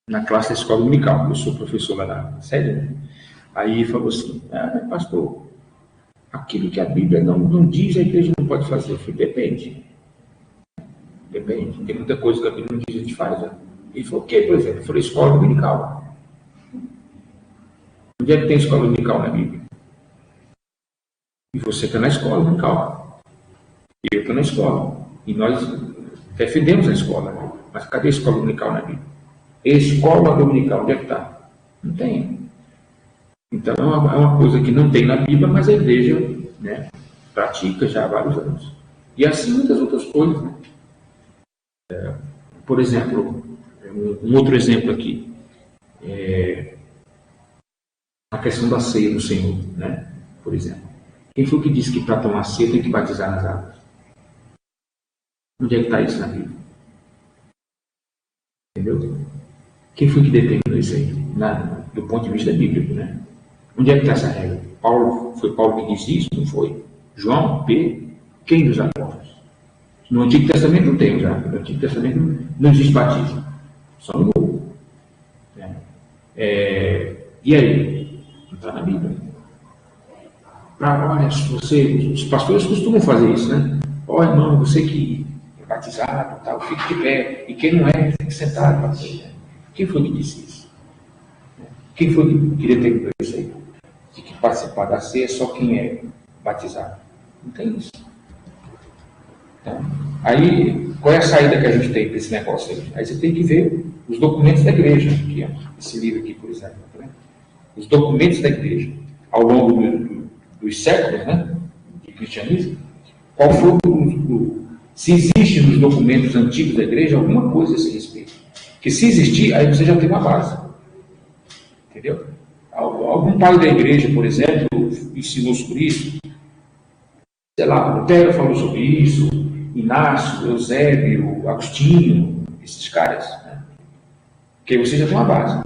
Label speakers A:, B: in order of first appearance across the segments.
A: na classe da escola dominical. Eu sou professor lá na sede, né? Aí falou assim, pastor, aquilo que a Bíblia não diz, a igreja não pode fazer. Eu falei, depende. Depende. Tem muita coisa que a Bíblia não diz, a gente faz. Né? Ele falou, o que, por exemplo? Eu falei, escola dominical. Onde é que tem escola dominical na Bíblia? E você está na escola dominical. E eu estou na escola. E nós defendemos a escola. Né? Mas cadê a escola dominical na Bíblia? Escola dominical, onde é que está? Não tem. Então, é uma coisa que não tem na Bíblia, mas a igreja, né, pratica já há vários anos. E assim muitas outras coisas. Né? Por exemplo, um outro exemplo aqui. A questão da ceia do Senhor, né? Por exemplo. Quem foi que disse que para tomar ceia tem que batizar nas águas? Onde é que está isso na Bíblia? Entendeu? Quem foi que determinou isso aí? Do ponto de vista bíblico, né? Onde é que está essa regra? Foi Paulo que disse isso? Não foi? João? Pedro? Quem dos apóstolos? No Antigo Testamento não tem já. No Antigo Testamento não existe batismo. Só no Novo. E aí? Não está na Bíblia. Olha, os pastores costumam fazer isso, né? Olha, irmão, você que é batizado, tal, fique de pé. E quem não é, fique sentado. Quem foi que disse isso? Quem foi que determinou isso aí? De que participar da ceia é só quem é batizado. Não tem isso. Então, aí, qual é a saída que a gente tem para esse negócio aí? Aí você tem que ver os documentos da igreja. Aqui, esse livro aqui, por exemplo. Né? Os documentos da igreja. Ao longo dos séculos, né, de cristianismo, qual foi se existe nos documentos antigos da igreja alguma coisa a esse respeito. Que se existir, aí você já tem uma base. Entendeu? Algum pai da igreja, por exemplo, ensinou sobre isso. Sei lá, Lutero falou sobre isso, Inácio, Eusébio, Agostinho, esses caras. Né? Porque você já tem uma base.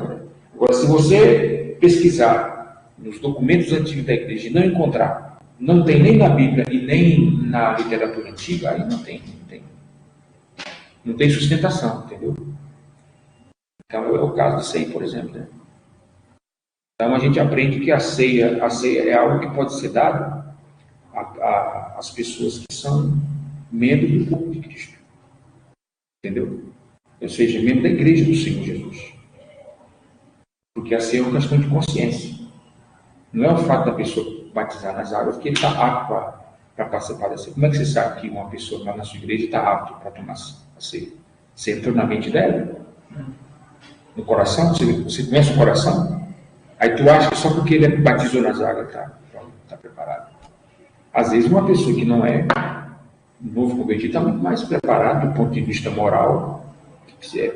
A: Agora, se você pesquisar nos documentos antigos da igreja e não encontrar, não tem nem na Bíblia e nem na literatura antiga, aí não tem sustentação, entendeu? Então é o caso da ceia, por exemplo. Né? Então a gente aprende que a ceia é algo que pode ser dado às pessoas que são membros do corpo de Cristo. Entendeu? Ou seja, membro da igreja do Senhor Jesus. Porque a ceia é uma questão de consciência. Não é o fato da pessoa batizar nas águas que ele está apto para participar da ceia. Como é que você sabe que uma pessoa está na sua igreja e está apto para tomar a ceia? Você entrou na mente dela? No coração? Você conhece o coração? Aí tu acha que só porque ele batizou nas águas está preparado. Às vezes uma pessoa que não é novo convertido está muito mais preparado do ponto de vista moral,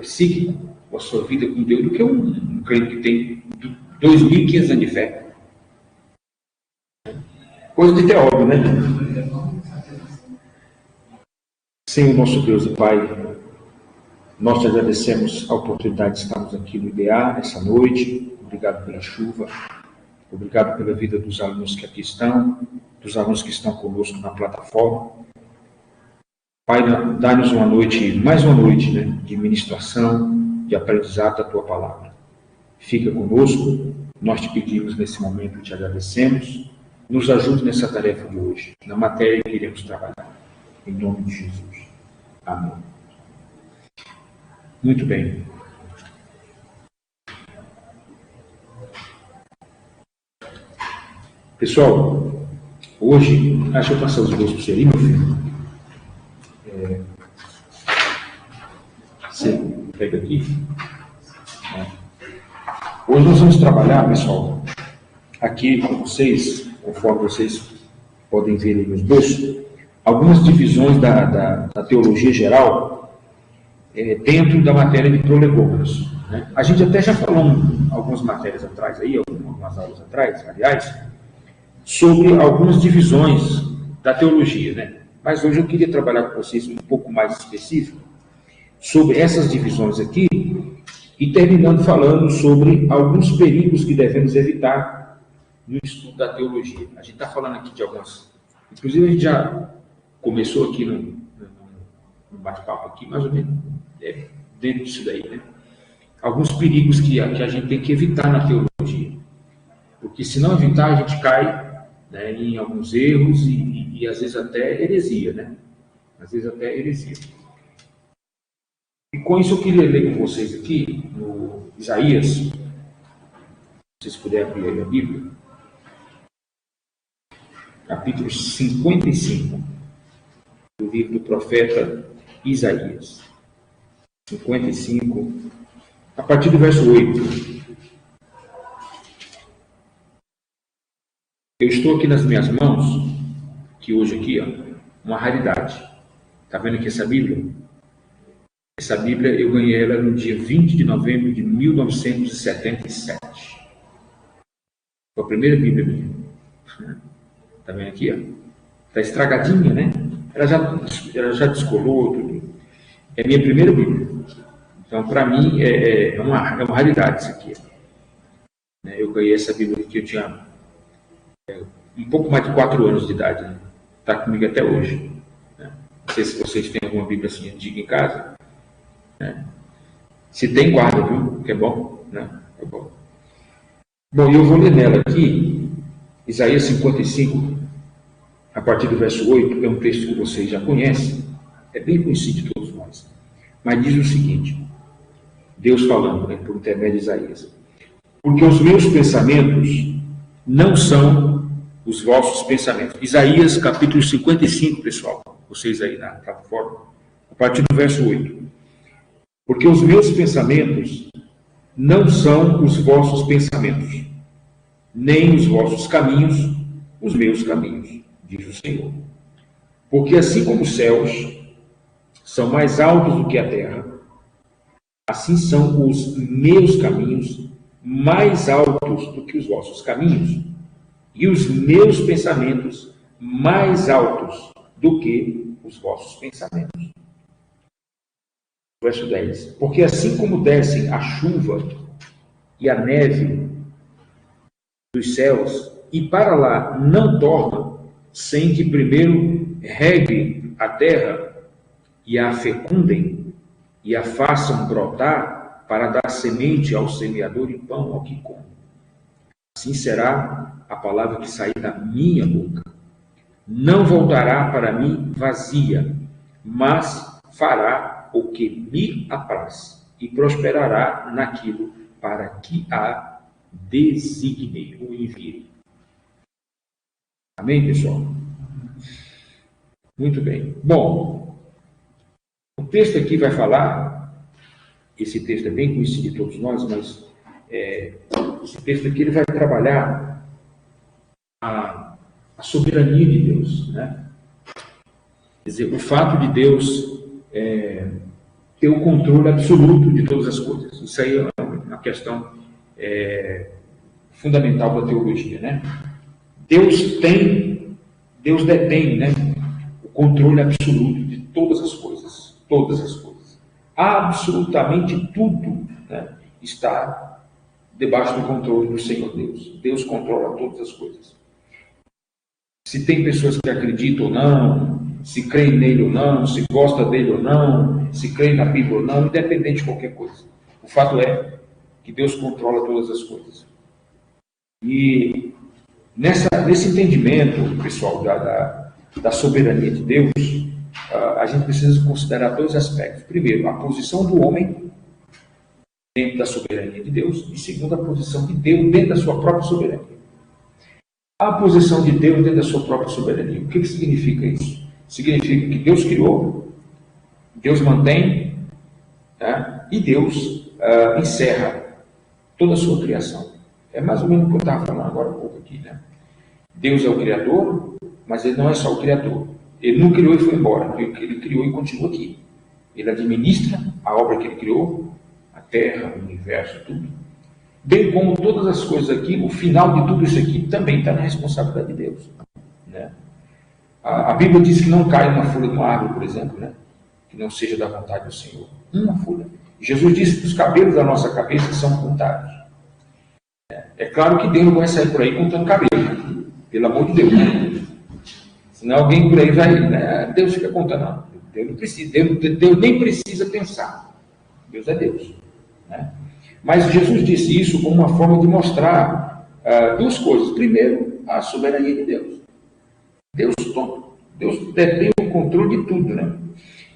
A: psíquico, com a sua vida com Deus, do que um crente que tem 2.500 anos de fé. Coisa de teólogo, né? Senhor nosso Deus e Pai, nós te agradecemos a oportunidade de estarmos aqui no IDA nessa noite. Obrigado pela chuva. Obrigado pela vida dos alunos que aqui estão, dos alunos que estão conosco na plataforma. Pai, dá-nos uma noite, mais uma noite, né, de ministração, de aprendizado da Tua Palavra. Fica conosco, nós te pedimos nesse momento, te agradecemos. Nos ajude nessa tarefa de hoje, na matéria que iremos trabalhar. Em nome de Jesus. Amém. Muito bem. Pessoal, hoje, deixa eu passar os dois para você aí, meu filho. Você pega aqui. Hoje nós vamos trabalhar, pessoal, aqui com vocês, conforme vocês podem ver aí no esboço, algumas divisões da teologia geral dentro da matéria de prolegômenos. Né? A gente até já falou algumas matérias atrás, aí, algumas aulas atrás, aliás, sobre algumas divisões da teologia. Né? Mas hoje eu queria trabalhar com vocês um pouco mais específico sobre essas divisões aqui e terminando falando sobre alguns perigos que devemos evitar no estudo da teologia. A gente está falando aqui de algumas... Inclusive, a gente já começou aqui no bate-papo aqui, mais ou menos dentro disso daí, né? alguns perigos que a gente tem que evitar na teologia. Porque se não evitar, a gente cai, né, em alguns erros e às vezes até heresia, né? Às vezes até heresia. E com isso eu queria ler com vocês aqui, no Isaías, se vocês puderem abrir a Bíblia, capítulo 55, do livro do profeta Isaías. 55, a partir do verso 8. Eu estou aqui nas minhas mãos, que hoje aqui, ó, uma raridade. Está vendo aqui essa Bíblia? Essa Bíblia eu ganhei ela no dia 20 de novembro de 1977. Foi a primeira Bíblia minha. Está vendo aqui? Está estragadinha, né? Ela já descolou tudo. É a minha primeira Bíblia. Então, para mim, é uma raridade isso aqui. Eu ganhei essa Bíblia que eu tinha um pouco mais de 4 anos de idade. Né? Está comigo até hoje. Né? Não sei se vocês têm alguma Bíblia assim antiga em casa. Né? Se tem, guarda, viu? Que é bom. Né? É bom. Bom, eu vou ler nela aqui, Isaías 55, a partir do verso 8, é um texto que vocês já conhecem, é bem conhecido de todos nós. Mas diz o seguinte, Deus falando, né, por intermédio de Isaías: porque os meus pensamentos não são os vossos pensamentos. Isaías capítulo 55, pessoal, vocês aí na plataforma, a partir do verso 8. Porque os meus pensamentos não são os vossos pensamentos, nem os vossos caminhos, os meus caminhos, diz o Senhor. Porque assim como os céus são mais altos do que a terra, assim são os meus caminhos mais altos do que os vossos caminhos, e os meus pensamentos mais altos do que os vossos pensamentos. Verso 10. Porque assim como descem a chuva e a neve dos céus, e para lá não tornam, sem que primeiro reguem a terra, e a fecundem, e a façam brotar, para dar semente ao semeador e pão ao que come. Assim será a palavra que sair da minha boca. Não voltará para mim vazia, mas fará o que me apraz, e prosperará naquilo para que a designei ou enviei. Amém, pessoal? Muito bem. Bom, o texto aqui vai falar, esse texto é bem conhecido de todos nós, mas esse texto aqui ele vai trabalhar a soberania de Deus, né? Quer dizer, o fato de Deus ter o controle absoluto de todas as coisas. Isso aí é uma questão fundamental da teologia, né? Deus detém, né, o controle absoluto de todas as coisas. Absolutamente tudo, né, está debaixo do controle do Senhor Deus. Deus controla todas as coisas. Se tem pessoas que acreditam ou não, se creem nele ou não, se gosta dele ou não, se creem na Bíblia ou não, independente de qualquer coisa. O fato é que Deus controla todas as coisas. E nesse entendimento, pessoal, da soberania de Deus, a gente precisa considerar dois aspectos. Primeiro, a posição do homem dentro da soberania de Deus, e segundo, a posição de Deus dentro da sua própria soberania. A posição de Deus dentro da sua própria soberania. O que significa isso? Significa que Deus criou, Deus mantém, tá? E Deus encerra toda a sua criação. É mais ou menos o que eu estava falando agora há pouco aqui, né? Deus é o Criador, mas Ele não é só o Criador. Ele não criou e foi embora. Ele criou e continua aqui. Ele administra a obra que Ele criou, a terra, o universo, tudo. Bem como todas as coisas aqui, o final de tudo isso aqui também está na responsabilidade de Deus, né? A Bíblia diz que não cai uma folha de uma árvore, por exemplo, né, que não seja da vontade do Senhor. Uma folha. Jesus disse que os cabelos da nossa cabeça são contados. É claro que Deus não vai sair por aí contando cabelo, pelo amor de Deus, né? Senão alguém por aí vai, né? Deus fica contando. Não, Deus não precisa, Deus nem precisa pensar. Deus é Deus, né? Mas Jesus disse isso como uma forma de mostrar duas coisas. Primeiro, a soberania de Deus. Deus detém o controle de tudo, né?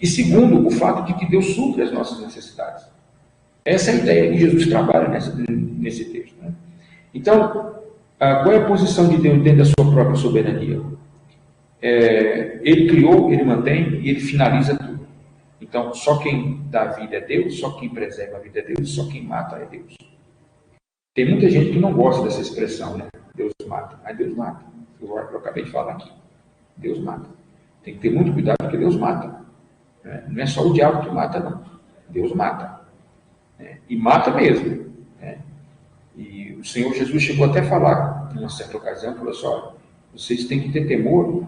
A: E segundo, o fato de que Deus supre as nossas necessidades. Essa é a ideia que Jesus trabalha nesse texto, né? Então, qual é a posição de Deus dentro da sua própria soberania? Ele criou, ele mantém e ele finaliza tudo. Então, só quem dá a vida é Deus, só quem preserva a vida é Deus, só quem mata é Deus. Tem muita gente que não gosta dessa expressão, né? Deus mata. Mas Deus mata. Eu acabei de falar aqui. Deus mata. Tem que ter muito cuidado porque Deus mata. Não é só o diabo que mata, não. Deus mata. E mata mesmo. E o Senhor Jesus chegou até a falar, em uma certa ocasião, falou assim: olha, vocês têm que ter temor,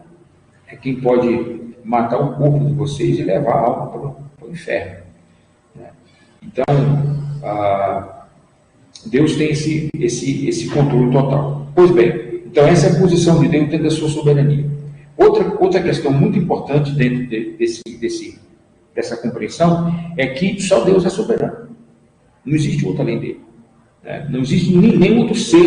A: quem pode matar o corpo de vocês e levar a alma para o inferno. Então, Deus tem esse controle total. Pois bem, então essa é a posição de Deus dentro da sua soberania. Outra questão muito importante dentro dessa compreensão é que só Deus é soberano. Não existe outro além dele. Não existe nenhum outro ser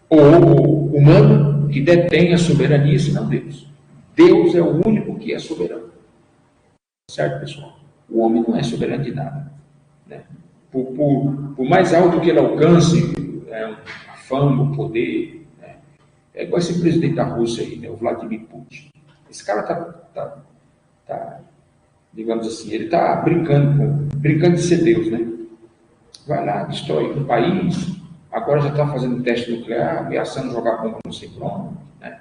A: ou humano que detém a soberania senão Deus. Deus é o único que é soberano. Certo, pessoal? O homem não é soberano de nada. Por mais alto que ele alcance a fama, o poder, é igual esse presidente da Rússia aí, o Vladimir Putin. Esse cara tá, digamos assim, ele está brincando de ser Deus, né? Vai lá, destrói um país, agora já está fazendo teste nuclear, ameaçando jogar bomba no sei onde, né?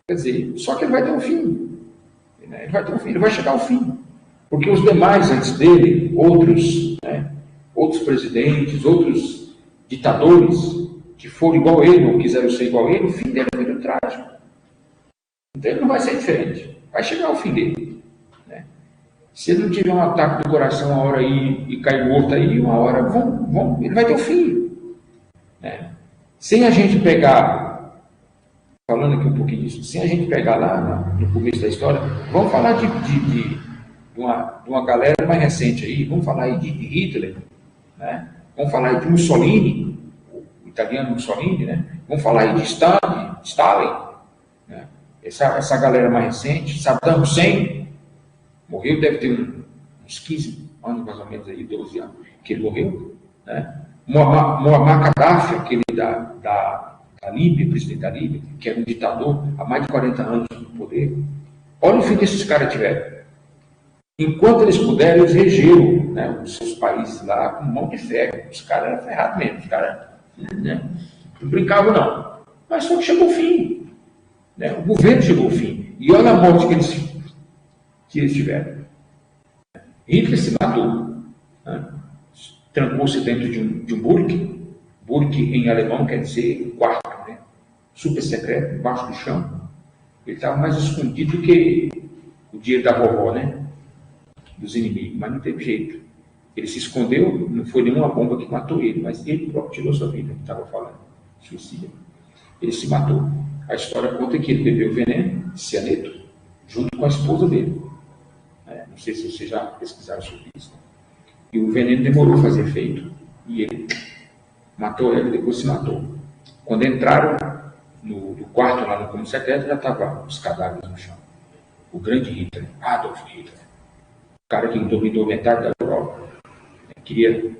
A: Quer dizer, só que ele vai ter um fim. Ele vai chegar ao fim. Porque os demais antes dele, outros presidentes, outros ditadores, que foram igual a ele ou quiseram ser igual a ele, o fim dele é muito trágico. Então ele não vai ser diferente. Vai chegar ao fim dele. Se ele não tiver um ataque do coração uma hora aí e cair morto aí, uma hora ele vai ter o fim. Sem a gente pegar, falando aqui um pouquinho disso, sem a gente pegar lá no começo da história, vamos falar de uma galera mais recente aí, vamos falar aí de Hitler, vamos falar aí de Mussolini, o italiano Mussolini, vamos falar aí de Stalin, essa galera mais recente, Saddam Hussein, morreu, deve ter uns 15 anos, mais ou menos, aí, 12 anos, que ele morreu. Muammar Gaddafi, aquele da Líbia, presidente da Líbia, que era um ditador há mais de 40 anos no poder. Olha o fim que esses caras tiveram. Enquanto eles puderam, eles regeram os seus países lá com mão de ferro. Os caras eram ferrados mesmo, os caras não brincavam, não. Mas só que chegou o fim. O governo chegou ao fim. E olha a morte que eles tiveram. Hitler se matou. Trancou-se dentro de um Burg. Burg em alemão quer dizer quarto, super secreto, embaixo do chão. Ele estava mais escondido que o dinheiro da vovó, dos inimigos, mas não teve jeito. Ele se escondeu, não foi nenhuma bomba que matou ele, mas ele próprio tirou sua vida, que estava falando, suicida. Ele se matou. A história conta que ele bebeu veneno, cianeto, junto com a esposa dele. Não sei se vocês já pesquisaram sobre isso. E o veneno demorou a fazer efeito. E ele matou ela e depois se matou. Quando entraram no quarto lá no cômodo secreto, já estavam os cadáveres no chão. O grande Hitler, Adolf Hitler, o cara que dominou metade da Europa, queria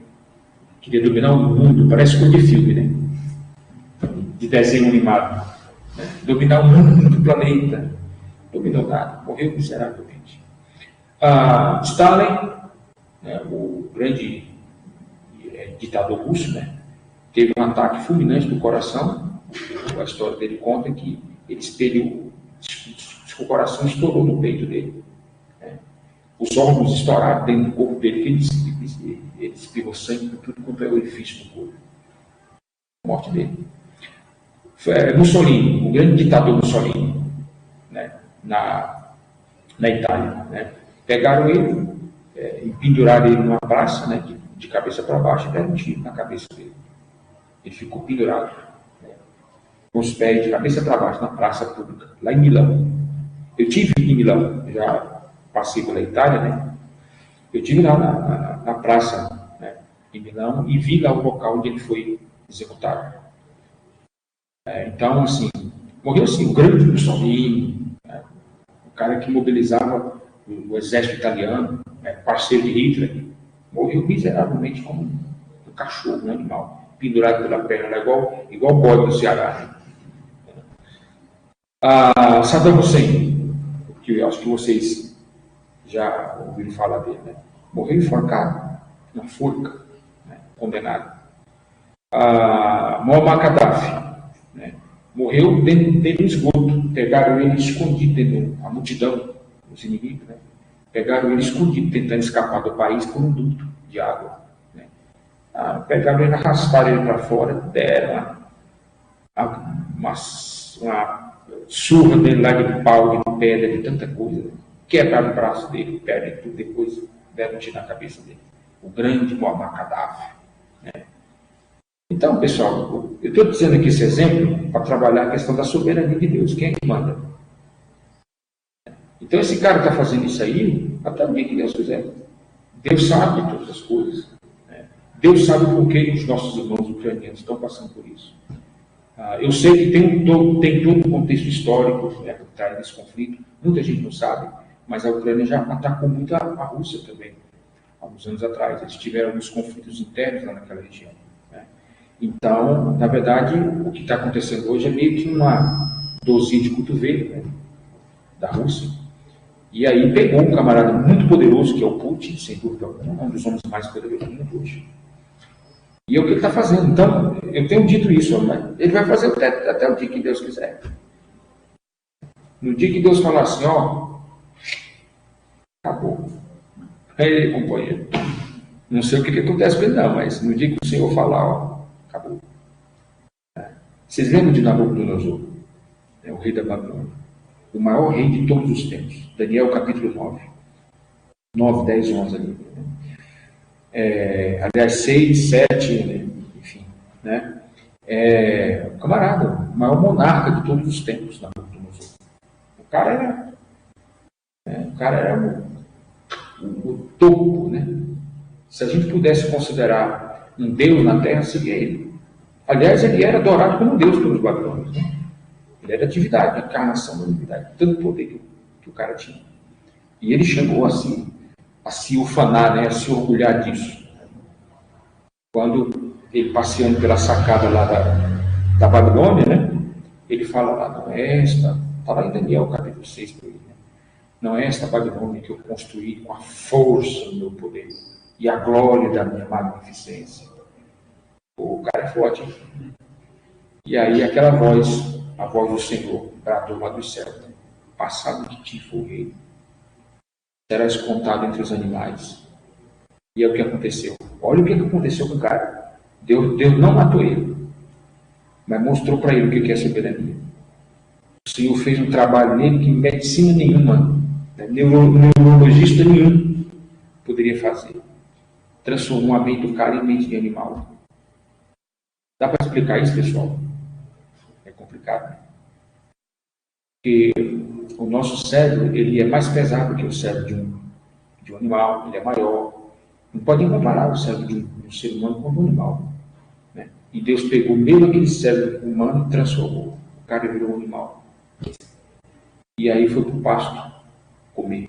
A: dominar o mundo, parece coisa de filme, de desenho animado. Dominar o mundo do planeta. Dominou nada, morreu miseravelmente. Stalin, o grande ditador russo, teve um ataque fulminante do coração. A história dele conta que o coração estourou no peito dele. Os órgãos estouraram dentro do corpo dele, que ele espirrou sangue por tudo quanto é orifício do corpo. A morte dele. Mussolini, o grande ditador Mussolini, na Itália. Pegaram ele e penduraram ele numa praça, de cabeça para baixo, e deram um tiro na cabeça dele. Ele ficou pendurado, com os pés de cabeça para baixo, na praça pública, lá em Milão. Eu tive em Milão, já passei pela Itália, eu tive lá na praça em Milão, e vi lá o local onde ele foi executado. Então, assim, morreu assim, o grande Mussolini, né? O cara que mobilizava o exército italiano, né? Parceiro de Hitler, morreu miseravelmente como um cachorro, um animal, pendurado pela perna, igual bode do Ceará. Saddam Hussein, que eu acho que vocês já ouviram falar dele, né? Morreu enforcado, na forca, né? Condenado. Muammar Gaddafi, né? Morreu dentro do esgoto, pegaram ele escondido dentro da multidão dos inimigos, né? Pegaram ele escondido, tentando escapar do país por um duto de água, né? Pegaram ele, arrastaram ele para fora, deram uma surra dele lá de pau, de pedra, de tanta coisa, né? Quebraram o braço dele, perna e tudo, depois deram um tiro na cabeça dele. O grande Muammar Gaddafi, né? Então, pessoal, eu estou dizendo aqui esse exemplo para trabalhar a questão da soberania de Deus. Quem é que manda? Então, esse cara está fazendo isso aí até o dia que Deus quiser. Deus sabe de todas as coisas, né? Deus sabe por que os nossos irmãos ucranianos estão passando por isso. Eu sei que tem todo um contexto histórico, né, por trás desse conflito. Muita gente não sabe, mas a Ucrânia já atacou muito a Rússia também, há uns anos atrás. Eles tiveram alguns conflitos internos lá naquela região, né? Então, na verdade, o que está acontecendo hoje é meio que uma dorzinha de cotovelo, né, da Rússia. E aí pegou um camarada muito poderoso, que é o Putin, sem dúvida alguma, um dos homens mais poderosos do mundo hoje. E é o que ele está fazendo. Então, eu tenho dito isso, mas ele vai fazer até o dia que Deus quiser. No dia que Deus falar assim, ó, acabou. Ei, companheiro, não sei o que acontece com ele não, mas no dia que o Senhor falar, ó, acabou. Vocês lembram de Nabucodonosor? É o rei da Babilônia. O maior rei de todos os tempos. Daniel capítulo 9, 10, 11 ali. Aliás, 6, 7, né? Enfim, né? O camarada, o maior monarca de todos os tempos, Nabucodonosor. O cara era o topo, né? Se a gente pudesse considerar um Deus na Terra, seria ele. Aliás, ele era adorado como Deus pelos babilônios, né? Ele era a divindade, a encarnação da divindade, tanto poder que o cara tinha. E ele chegou assim, a se ufanar, né? A se orgulhar disso. Quando ele passeando pela sacada lá da Babilônia, né? Ele fala lá, não é esta, está lá em Daniel capítulo 6 por aí, né? Não é esta Babilônia que eu construí com a força do meu poder e a glória da minha magnificência. O cara é forte, hein? E aí aquela voz, a voz do Senhor, bradou lá do céu, né? Passado de ti for rei, serás contado entre os animais. E é o que aconteceu. Olha o que aconteceu com o cara. Deus não matou ele, mas mostrou para ele o que é soberania. O Senhor fez um trabalho nele que medicina nenhuma, né, neurologista nenhum poderia fazer. Transformou a mente do cara em mente de animal. Dá para explicar isso, pessoal? É complicado, né? Porque o nosso cérebro, ele é mais pesado que o cérebro de um animal, ele é maior. Não pode comparar o cérebro de um ser humano com um animal, né? E Deus pegou mesmo aquele cérebro humano e transformou. O cara virou um animal. E aí foi para o pasto comer.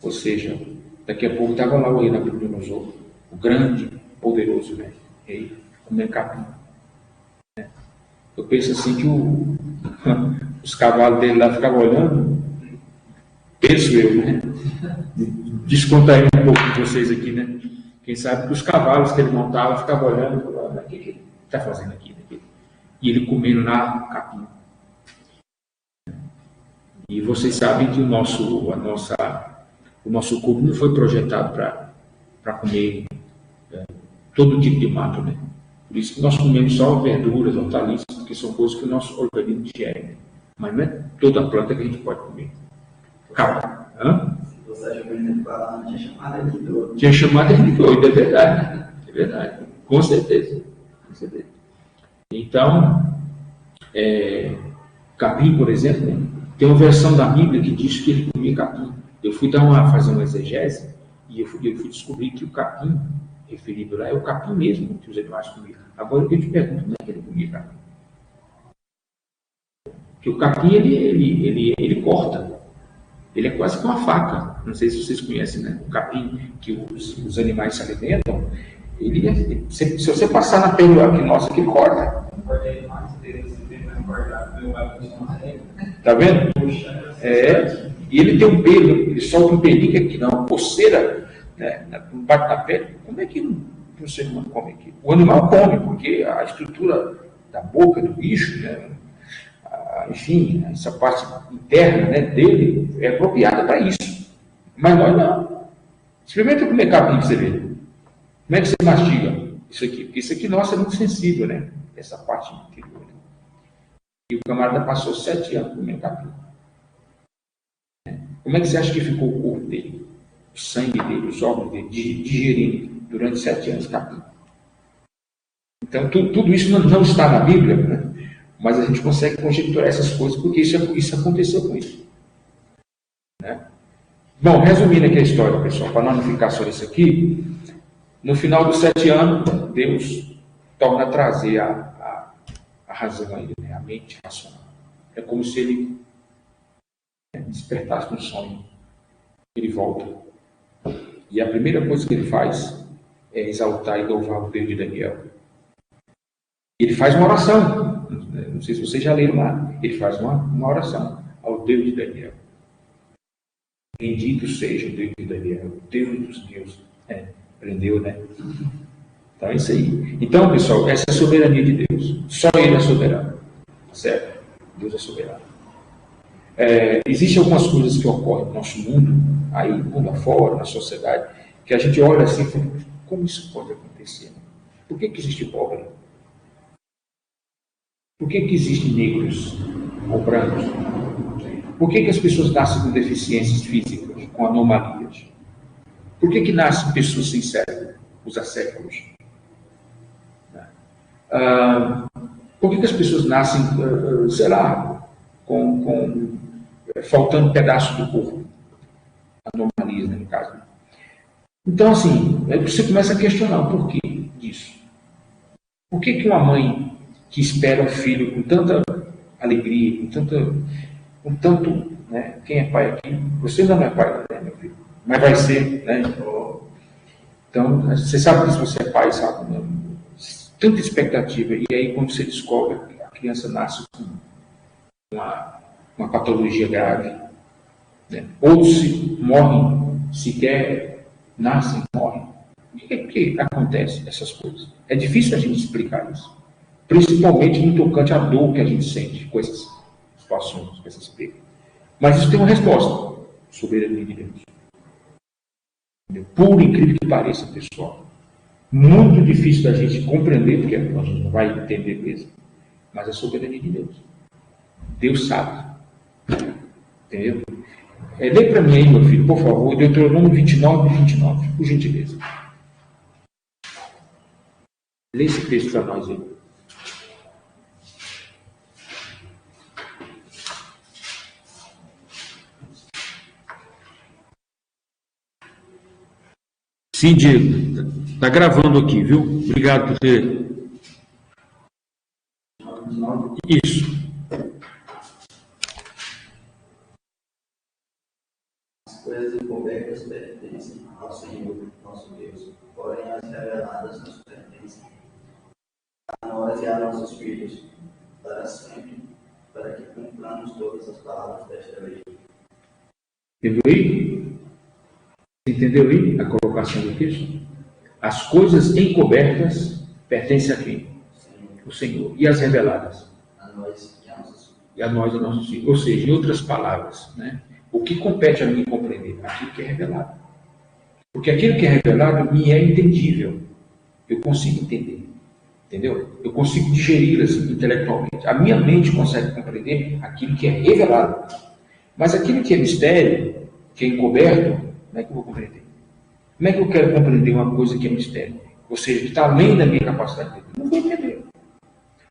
A: Ou seja, daqui a pouco estava lá o rei Nabucodonosor, o grande, poderoso, né? Rei, comendo capim. Eu penso assim que os cavalos dele lá ficavam olhando, penso eu, né? Desconta aí um pouco de vocês aqui, né? Quem sabe que os cavalos que ele montava ficavam olhando, falando, o que ele está fazendo aqui? E ele comendo lá capim. E vocês sabem que o nosso corpo não foi projetado para comer todo tipo de mato, né? Por isso que nós comemos só verduras, hortaliças, porque são coisas que o nosso organismo digere, né? Mas não é toda planta que a gente pode comer. Calma.
B: Se você achou que ele ia falar, não tinha chamado ele de doido.
A: Tinha chamado ele de doido, é verdade. É verdade. Com certeza. Com certeza. Então, capim, por exemplo, né? Tem uma versão da Bíblia que diz que ele comia capim. Eu fui fazer uma exegese E eu fui descobrir que o capim referido lá é o capim mesmo que os animais comiam. Agora eu te pergunto, como é que ele comia capim? Porque o capim, ele corta. Ele é quase que uma faca. Não sei se vocês conhecem, né? O capim que os animais se alimentam, se você passar na pele aqui, nossa, que corta. Tá vendo? E ele tem um pelo, ele solta um pelinho aqui, uma coceira, né? Bate na pele. Como é que o ser humano come aqui? O animal come, porque a estrutura da boca do bicho, né? Enfim, essa parte interna, né, dele é apropriada para isso. Mas nós não. Experimenta comer capim para você ver. Como é que você mastiga isso aqui? Porque isso aqui, nossa, é muito sensível, né? Essa parte interior. E o camarada passou 7 anos comendo capim. Como é que você acha que ficou o corpo dele? O sangue dele, os órgãos dele, digerindo durante 7 anos capim. Então, tudo isso não está na Bíblia, né? Mas a gente consegue conjecturar essas coisas porque isso aconteceu com ele. Né? Bom, resumindo aqui a história, pessoal, para não ficar só isso aqui, no final dos 7 anos, Deus torna a trazer a razão a ele, né? A mente racional. É como se ele despertasse um sonho. Ele volta. E a primeira coisa que ele faz é exaltar e louvar o Deus de Daniel. Ele faz uma oração. Não sei se vocês já leram lá. Ele faz uma oração ao Deus de Daniel. Bendito seja o Deus de Daniel, Deus dos deuses. Aprendeu, né? Então é isso aí. Então, pessoal, essa é a soberania de Deus. Só Ele é soberano. Certo? Deus é soberano. Existem algumas coisas que ocorrem no nosso mundo, aí, mundo afora, na sociedade, que a gente olha assim e fala, como isso pode acontecer? Por que existe pobre? Por que existem negros ou brancos? Por que as pessoas nascem com deficiências físicas, com anomalias? Por que nascem pessoas sem cérebro, os acéfalos? Por que as pessoas nascem, sei lá, faltando pedaços do corpo? Anomalias, né, no caso. Então, assim, aí você começa a questionar o porquê disso. Por que uma mãe que espera um filho com tanta alegria, com tanto, né? Quem é pai aqui? Você ainda não é pai, né, meu filho? Mas vai ser, né? Então, você sabe que se você é pai, sabe? Né? Tanta expectativa. E aí, quando você descobre que a criança nasce com uma patologia grave, né? Ou se morrem, sequer nascem, morrem. O que acontece essas coisas? É difícil a gente explicar isso. Principalmente no tocante à dor que a gente sente com essas situações, com essas perdas. Mas isso tem uma resposta. Soberania de Deus. Por incrível que pareça, pessoal. Muito difícil da gente compreender, porque a gente não vai entender mesmo. Mas é a soberania de Deus. Deus sabe. Entendeu? Lê para mim aí, meu filho, por favor, Deuteronômio 29, por gentileza. Lê esse texto para nós aí. Sim, Diego. Está gravando aqui, viu? Obrigado por ter. Isso.
B: As coisas encobertas pertencem ao Senhor, nosso Deus, porém as reveladas nos pertencem a nós e a nossos filhos, para sempre, para que cumpramos todas as palavras desta lei.
A: Entendeu aí? Entendeu aí a colocação do texto? As coisas encobertas pertencem a quem? O Senhor. E as reveladas?
B: A nós e a nossos filhos.
A: E a nós e a nossos filhos. Ou seja, em outras palavras, né? O que compete a mim compreender? Aquilo que é revelado. Porque aquilo que é revelado me é entendível. Eu consigo entender. Entendeu? Eu consigo digeri-las intelectualmente. A minha mente consegue compreender aquilo que é revelado. Mas aquilo que é mistério, que é encoberto, como é que eu vou compreender? Como é que eu quero compreender uma coisa que é mistério? Ou seja, que está além da minha capacidade de entender? Não vou entender.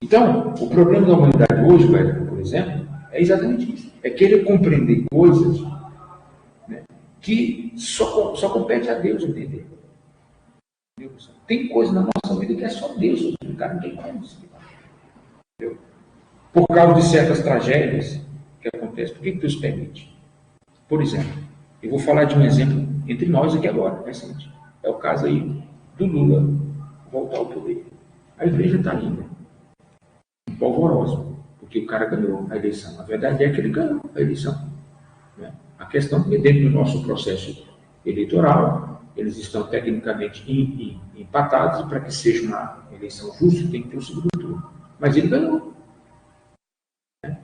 A: Então, o problema da humanidade hoje, por exemplo, é exatamente isso. É querer compreender coisas, né, que só compete a Deus entender. Entendeu? Tem coisa na nossa vida que é só Deus explicar, não tem como explicar. Entendeu? Por causa de certas tragédias que acontecem, por que Deus permite? Por exemplo, eu vou falar de um exemplo entre nós aqui agora, recente. É o caso aí do Lula voltar ao poder. A igreja está ainda polvorosa, porque o cara ganhou a eleição. A verdade é que ele ganhou a eleição. Né? A questão é que dentro do nosso processo eleitoral, eles estão tecnicamente empatados, e para que seja uma eleição justa, tem que ter o segundo turno. Mas ele ganhou. Né?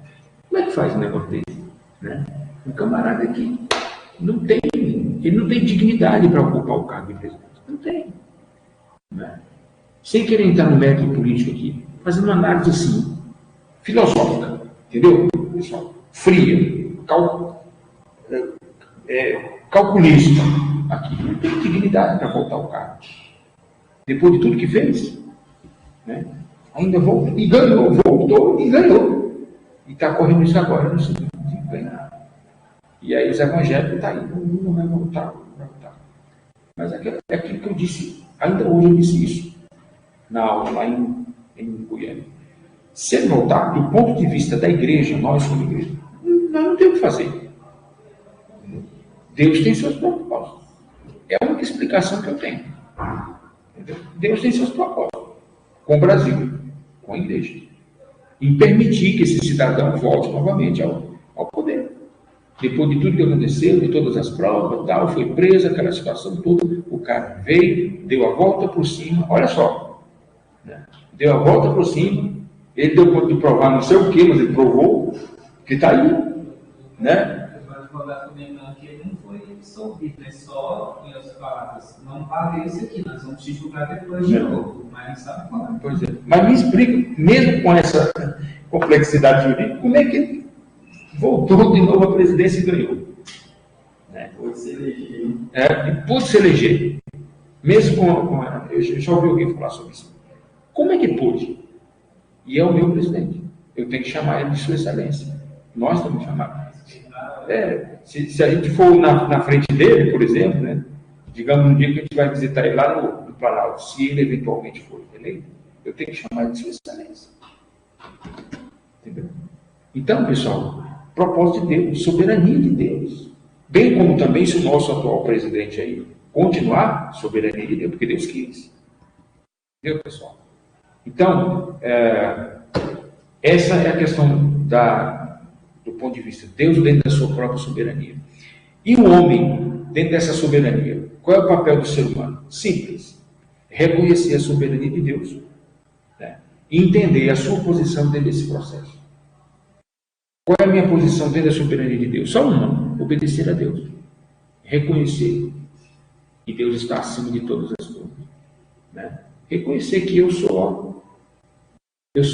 A: Como é que faz um negócio desse? Né? Um camarada que ele não tem dignidade para ocupar o cargo de presidente. Não tem. Né? Sem querer entrar no mérito político aqui, fazendo uma análise assim, filosófica, entendeu, pessoal? Fria, calculista, aqui. Não tem dignidade para voltar ao cargo. Depois de tudo que fez, né? Ainda voltou, e ganhou, voltou e ganhou. E está correndo isso agora, no segundo de ganhar. E aí os evangélicos estão aí, não vai voltar, não vai voltar. Mas é aquilo que eu disse, ainda hoje eu disse isso, na aula lá em Goiânia. Se ele voltar, do ponto de vista da igreja, nós como igreja, nós não temos o que fazer. Deus tem seus propósitos. É a única explicação que eu tenho. Entendeu? Deus tem seus propósitos. Com o Brasil, com a igreja. Em permitir que esse cidadão volte novamente ao poder. Depois de tudo que aconteceu, de todas as provas, tal, foi preso, aquela situação toda, o cara veio, deu a volta por cima, olha só, né? Deu a volta por cima, ele deu conta de provar não sei o que, mas ele provou que está aí, né?
C: O advogado comentando que ele não foi absolvido, né? Só em outras palavras, não paguei isso aqui, nós vamos te julgar depois de novo, mas não sabe qual é.
A: Pois é. Mas me explica, mesmo com essa complexidade jurídica, como é que ele voltou de novo à presidência e ganhou? Né?
B: Pode se eleger.
A: E pôde se eleger. Mesmo com eu já ouvi alguém falar sobre isso. Como é que pôde? E é o meu presidente. Eu tenho que chamar ele de Sua Excelência. Nós temos que chamar. Se a gente for na frente dele, por exemplo, né, digamos no dia que a gente vai visitar ele lá no Planalto, se ele eventualmente for eleito, eu tenho que chamar ele de Sua Excelência. Entendeu? Então, pessoal, propósito de Deus, soberania de Deus. Bem como também se o nosso atual presidente aí continuar, soberania de Deus, porque Deus quis. Entendeu, pessoal? Então, essa é a questão do ponto de vista de Deus dentro da sua própria soberania. E o homem, dentro dessa soberania, qual é o papel do ser humano? Simples. Reconhecer a soberania de Deus, né? E entender a sua posição dentro desse processo. Qual é a minha posição dentro da soberania de Deus? Só uma: obedecer a Deus. Reconhecer que Deus está acima de todas as coisas. Né? Reconhecer que eu sou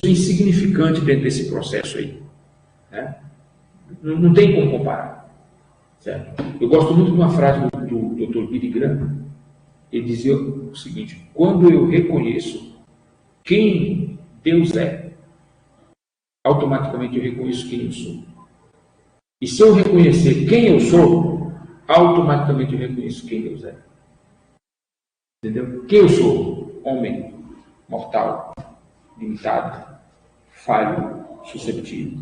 A: insignificante dentro desse processo aí. Né? Não tem como comparar. Certo? Eu gosto muito de uma frase do Dr. Billy Graham. Ele dizia o seguinte: quando eu reconheço quem Deus é, automaticamente eu reconheço quem eu sou. E se eu reconhecer quem eu sou, automaticamente eu reconheço quem Deus é. Entendeu? Quem eu sou? Homem, mortal, limitado, falho, susceptível.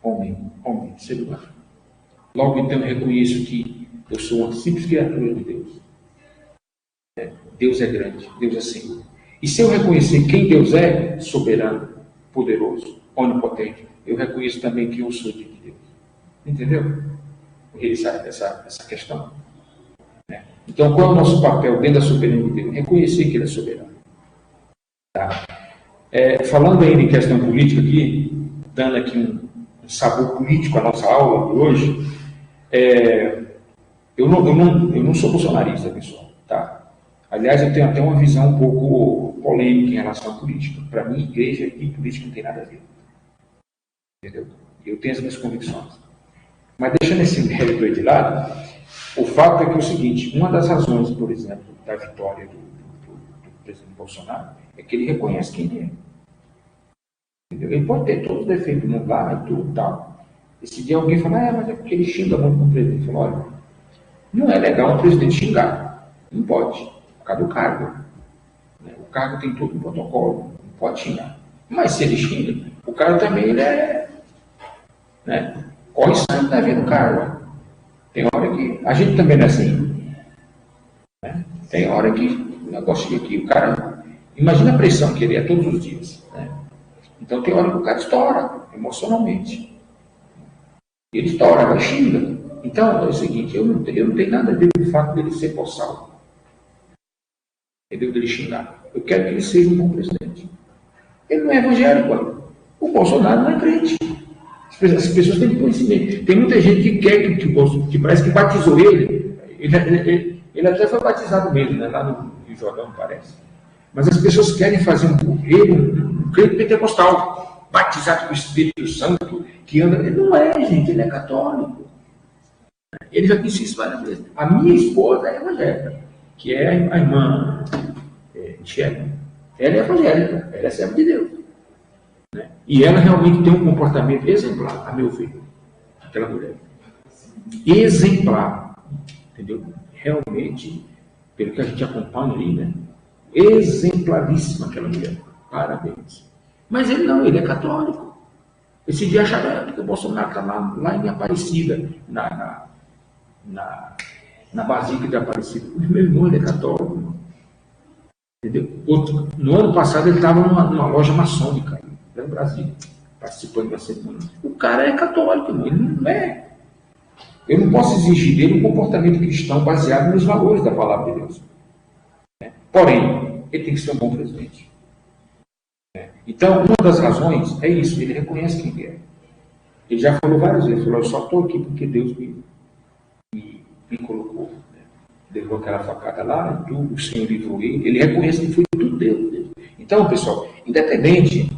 A: Homem, ser humano. Logo então eu reconheço que eu sou uma simples criatura de Deus. Deus é grande, Deus é Senhor. E se eu reconhecer quem Deus é, soberano, poderoso, onipotente, eu reconheço também que eu sou de Deus. Entendeu? Essa questão. Então, qual é o nosso papel dentro da soberania de Deus? Reconhecer que Ele é soberano. Tá? Falando ainda em questão política aqui, dando aqui um sabor político à nossa aula de hoje, eu não sou bolsonarista, pessoal. Tá? Aliás, eu tenho até uma visão um pouco polêmica em relação à política. Para mim, igreja e política não tem nada a ver. Entendeu? Eu tenho as minhas convicções. Mas deixando esse mérito aí de lado, o fato é que é o seguinte: uma das razões, por exemplo, da vitória do presidente Bolsonaro é que ele reconhece quem ele é. Entendeu? Ele pode ter todos os defeitos do mundo lá e tudo tal. Esse dia alguém fala, mas é porque ele xinga muito com o presidente. Fala, olha, Não é legal um presidente xingar. Não pode, por causa do cargo. O cargo tem todo um protocolo, não pode xingar. Mas se ele xinga, o cara também ele corre sangue na vida do cargo. Tem hora que. A gente também não é assim. Né? Tem hora que o negócio chega aqui, o cara. Imagina a pressão que ele é todos os dias. Né? Então tem hora que o cara estoura emocionalmente. Ele estoura, vai xinga. Então é o seguinte, eu não tenho nada a ver com o fato dele ser boçal. Entendeu? Dele xingar. Eu quero que ele seja um bom presidente. Ele não é evangélico. O Bolsonaro não é crente. As pessoas têm que conhecer. Tem muita gente que quer que parece que batizou ele. Ele até foi batizado mesmo, né? Lá no Rio Jordão, parece. Mas as pessoas querem fazer um crente pentecostal, batizado com o Espírito Santo, que anda. Ele não é, gente, ele é católico. Ele já disse isso várias vezes. A minha esposa é evangélica, que é a irmã Michele. Ela é evangélica, ela é serva de Deus. Né? E ela realmente tem um comportamento exemplar, a meu ver. Aquela mulher. Exemplar. Entendeu? Realmente, pelo que a gente acompanha ali, né? Exemplaríssima aquela mulher. Parabéns. Mas ele não, ele é católico. Esse dia acharam que o Bolsonaro está lá em Aparecida, na Basílica de Aparecida. Meu irmão, ele é católico. Entendeu? No ano passado ele estava numa loja maçônica, lá no Brasil, participando de uma cerimônia. O cara é católico, ele não é. Eu não posso exigir dele um comportamento cristão baseado nos valores da palavra de Deus. Porém, ele tem que ser um bom presidente. Então, uma das razões é isso, ele reconhece quem é. Ele já falou várias vezes, falou, eu só estou aqui porque Deus me colocou. Levou aquela facada lá, o Senhor livrou ele reconhece que foi tudo Deus. Então, pessoal, independente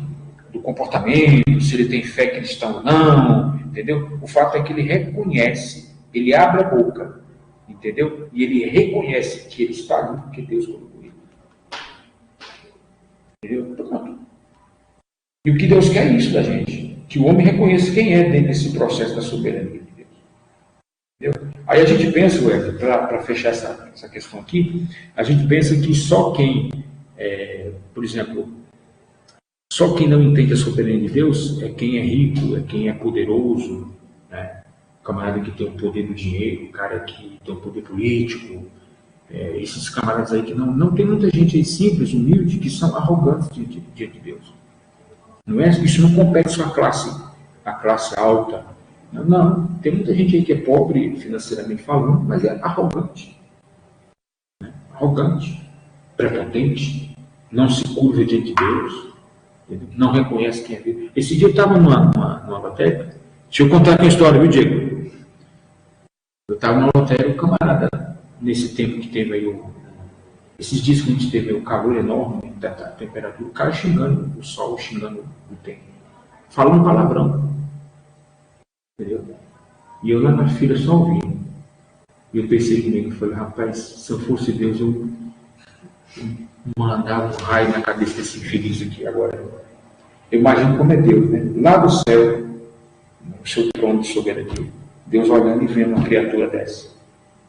A: do comportamento, se ele tem fé cristã ou não, entendeu? O fato é que ele reconhece, ele abre a boca, entendeu? E ele reconhece que ele está ali porque Deus colocou ele. Entendeu? Pronto. E o que Deus quer é isso da gente, que o homem reconheça quem é dentro desse processo da soberania de Deus. Entendeu? Aí a gente pensa, para fechar essa questão aqui, a gente pensa que só quem, por exemplo, só quem não entende a soberania de Deus é quem é rico, é quem é poderoso, né? O camarada que tem o poder do dinheiro, o cara que tem o poder político, esses camaradas aí que não tem muita gente aí simples, humilde, que são arrogantes diante de Deus. Não é, isso não compete só a classe alta. Não, tem muita gente aí que é pobre financeiramente falando, mas é arrogante. Né? Arrogante, prepotente, não se curva diante de Deus, entendeu? Não reconhece quem é Deus. Esse dia eu estava numa lotérica, deixa eu contar aqui a história, viu, Diego? Eu estava numa lotérica, um camarada, nesse tempo que teve aí, esses dias que a gente teve aí, o calor enorme da temperatura, o cara xingando o sol, xingando o tempo, falando palavrão. Entendeu? E eu lá na fila só ouvindo. E eu pensei comigo, falei, rapaz, se eu fosse Deus, eu mandava um raio na cabeça desse infeliz aqui agora. Eu imagino como é Deus, né? Lá do céu, no seu trono de soberania, Deus olhando e vendo uma criatura dessa,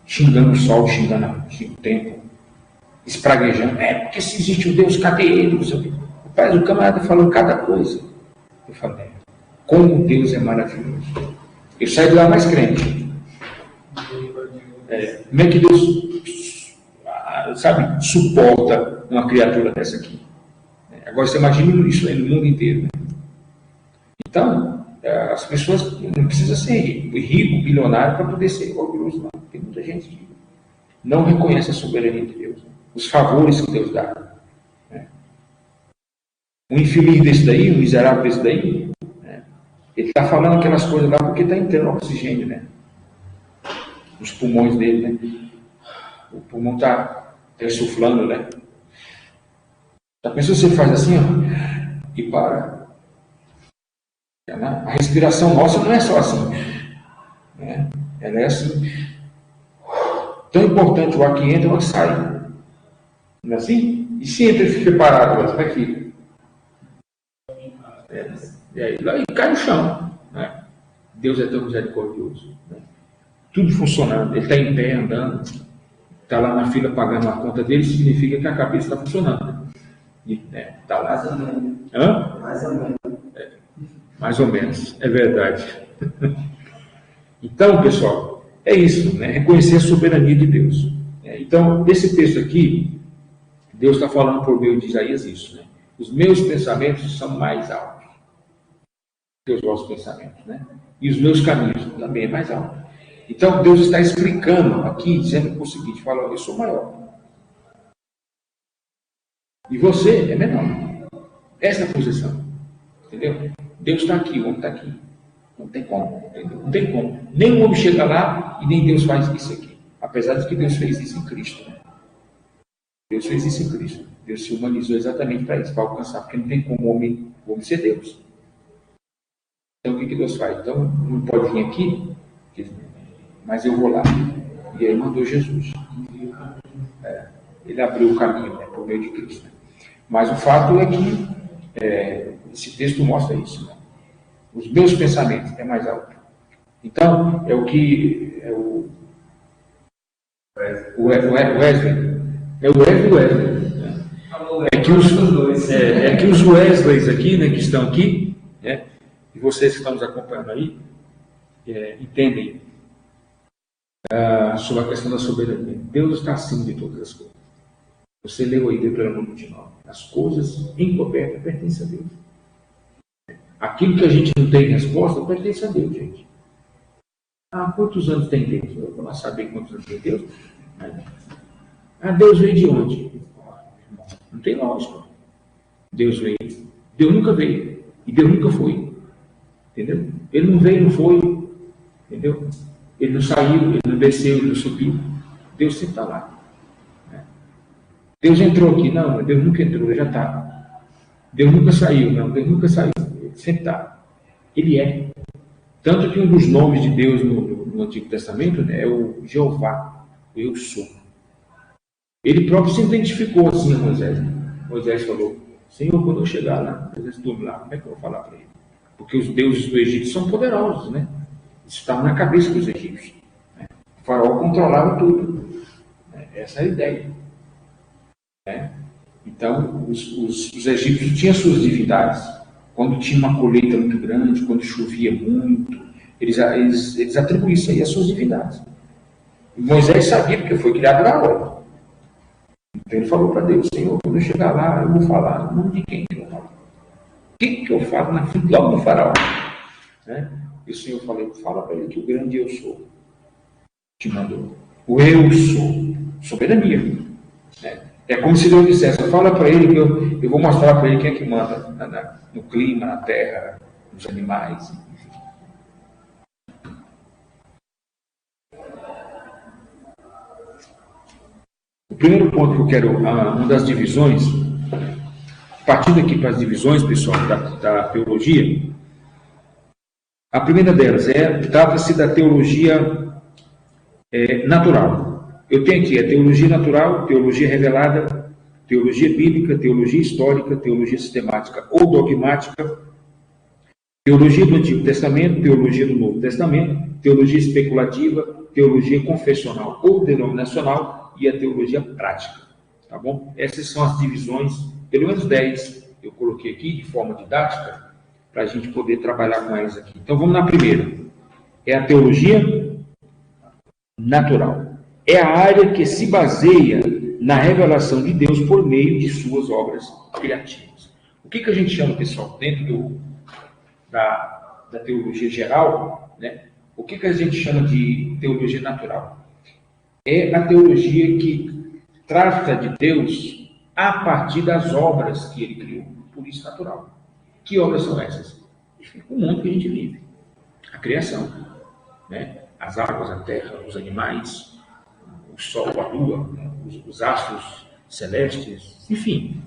A: xingando o sol, xingando o tempo, espraguejando. Porque se existe um Deus, cadê ele? Rapaz, o camarada falou cada coisa. Eu falei, como Deus é maravilhoso. Eu saí de lá mais crente. Como é que Deus, suporta uma criatura dessa aqui? Agora você imagina isso aí no mundo inteiro. Né? Então, as pessoas não precisam ser rico, bilionário, para poder ser orgulhoso. Não. Tem muita gente que não reconhece a soberania de Deus. Né? Os favores que Deus dá. Né? Um infeliz desse daí, um miserável desse daí, ele está falando aquelas coisas lá porque está entrando oxigênio, né? Nos pulmões dele, né? O pulmão está insuflando, né? Já pensou se ele faz assim, ó, e para? A respiração nossa não é só assim, né? Ela é assim. Tão importante o ar que entra, o ar que sai. Não é assim? E se entra e fica parado, como é que fica? E aí cai no chão. Né? Deus é tão misericordioso. Né? tudo funcionando. Ele está em pé, andando, está lá na fila pagando a conta dele, significa que a cabeça está funcionando. Está lá.
B: Mais ou menos.
A: Hã?
B: Mais ou menos.
A: Mais ou menos, é verdade. Então, pessoal, é isso, né? Reconhecer a soberania de Deus. Então, nesse texto aqui, Deus está falando por meio de Isaías isso, né? Os meus pensamentos são mais altos que os vossos pensamentos, né? E os meus caminhos também é mais alto. Então, Deus está explicando aqui, dizendo o seguinte, fala, eu sou maior. E você é menor. Essa é a posição. Entendeu? Deus está aqui, o homem está aqui. Não tem como, entendeu? Não tem como. Nem o homem chega lá e nem Deus faz isso aqui. Apesar de que Deus fez isso em Cristo, né? Deus fez isso em Cristo. Deus se humanizou exatamente para isso, para alcançar, porque não tem como o homem ser Deus. Então o que Deus faz? Então não pode vir aqui, mas eu vou lá. E aí mandou Jesus. Ele abriu o caminho, né, por meio de Cristo. Né? Mas o fato é que esse texto mostra isso. Né? Os meus pensamentos é mais alto. Então, é o que o Wesley. É o Wesley. Né? É que os Wesleys aqui, né, que estão aqui, né, e vocês que estão nos acompanhando aí, entendem sobre a questão da soberania. Deus está acima de todas as coisas. Você leu aí Deuteronômio 29. As coisas encobertas pertencem a Deus. Aquilo que a gente não tem resposta pertence a Deus, gente. Quantos anos tem Deus? Eu vou lá saber quantos anos tem Deus. Deus veio de onde? Não tem lógica. Deus veio. Deus nunca veio. E Deus nunca foi. Entendeu? Ele não veio, não foi. Entendeu? Ele não saiu, ele não desceu, ele não subiu. Deus sempre está lá. Deus entrou aqui. Não, Deus nunca entrou, ele já está. Deus nunca saiu. Não, Deus nunca saiu. Ele sempre está. Ele é. Tanto que um dos nomes de Deus no Antigo Testamento, né, é o Jeová, o Eu Sou. Ele próprio se identificou assim a Moisés. Moisés falou, Senhor, quando eu chegar lá, Moisés dorme lá, como é que eu vou falar para ele? Porque os deuses do Egito são poderosos, né? Isso estava na cabeça dos egípcios. Né? O faraó controlava tudo. Essa é a ideia. Então, os egípcios tinham suas divindades. Quando tinha uma colheita muito grande, quando chovia muito, eles atribuíam isso aí às suas divindades. E Moisés sabia, porque foi criado na hora. Então ele falou para Deus, Senhor, quando eu chegar lá, eu vou falar, no nome de quem que eu falo? O que eu falo na frente logo do faraó? E o Senhor falou, fala para ele que o grande eu sou te mandou. O eu sou, soberania. É como se Deus dissesse, fala para ele que eu vou mostrar para ele quem é que manda no clima, na terra, nos animais. O primeiro ponto que eu quero, uma das divisões, partindo aqui para as divisões, pessoal, da teologia, a primeira delas trata-se da teologia natural. Eu tenho aqui a teologia natural, teologia revelada, teologia bíblica, teologia histórica, teologia sistemática ou dogmática, teologia do Antigo Testamento, teologia do Novo Testamento, teologia especulativa, teologia confessional ou denominacional e a teologia prática. Tá bom? Essas são as divisões, pelo menos 10, eu coloquei aqui de forma didática, para a gente poder trabalhar com elas aqui. Então vamos na primeira. É a teologia natural. É a área que se baseia na revelação de Deus por meio de suas obras criativas. O que a gente chama, pessoal, dentro da teologia geral, né? O que a gente chama de teologia natural? É a teologia que trata de Deus a partir das obras que ele criou, por isso natural. Que obras são essas? O mundo que a gente vive, a criação, né? As águas, a terra, os animais, o sol, a lua, os astros celestes, enfim,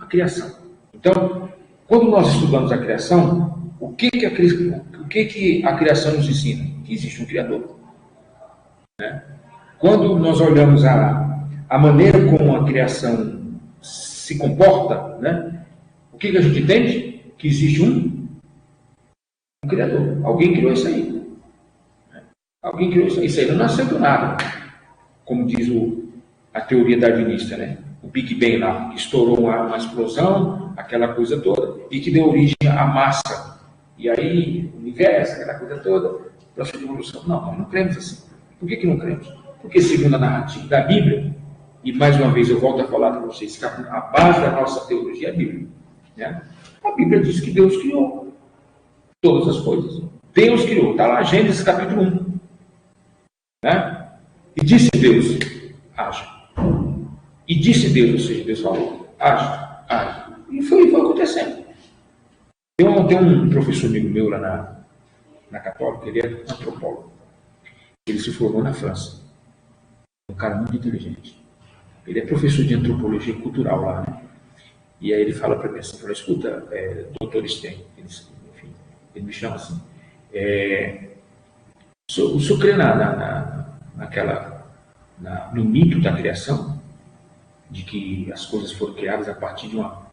A: a criação. Então, quando nós estudamos a criação, o que a criação nos ensina? Que existe um Criador. Né? Quando nós olhamos a maneira como a criação se comporta, né? O que a gente entende? Que existe um Criador. Alguém criou isso aí. Alguém criou isso. Isso aí não nasceu do nada. Como diz a teoria darwinista, né? O Big Bang lá, que estourou uma explosão, aquela coisa toda, e que deu origem à massa. E aí, o universo, aquela coisa toda, processo de evolução. Não, nós não cremos assim. Por que não cremos? Porque, segundo a narrativa da Bíblia, e mais uma vez eu volto a falar para vocês que a base da nossa teologia é a Bíblia. Né? A Bíblia diz que Deus criou todas as coisas. Deus criou, está lá Gênesis capítulo 1. Né? E disse Deus, haja. E disse Deus, ou seja, Deus falou, haja, haja. E foi acontecendo. Tem um professor amigo meu lá na Católica, ele é antropólogo. Ele se formou na França. Um cara muito inteligente. Ele é professor de antropologia cultural lá, né? E aí ele fala para mim assim, escuta, doutor Stein, enfim, ele me chama assim, o senhor crê no mito da criação, de que as coisas foram criadas a partir de uma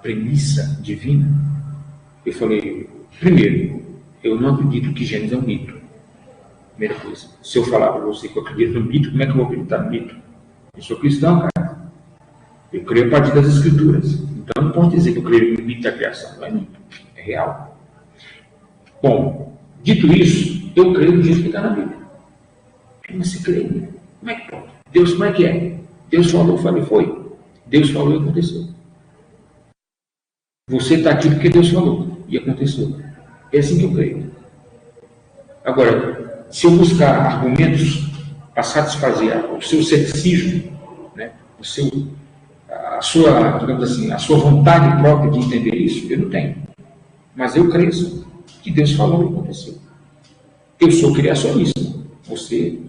A: premissa divina? Eu falei, primeiro, eu não acredito que Gênesis é um mito. Primeira coisa. Se eu falar para você que eu acredito no mito, como é que eu vou acreditar no mito? Eu sou cristão, cara. Eu creio a partir das Escrituras. Então eu não posso dizer que eu creio no mito da criação. Não é mito, é real. Bom, dito isso, eu creio no jeito que está na Bíblia. Mas se crê, como é que pode? Deus, como é que é? Deus falou, foi. Deus falou e aconteceu. Você está aqui porque Deus falou e aconteceu. É assim que eu creio. Agora, se eu buscar argumentos para satisfazer o seu ceticismo, né, a sua, digamos assim, a sua vontade própria de entender isso, eu não tenho. Mas eu creio que Deus falou e aconteceu. Eu sou criacionista. Você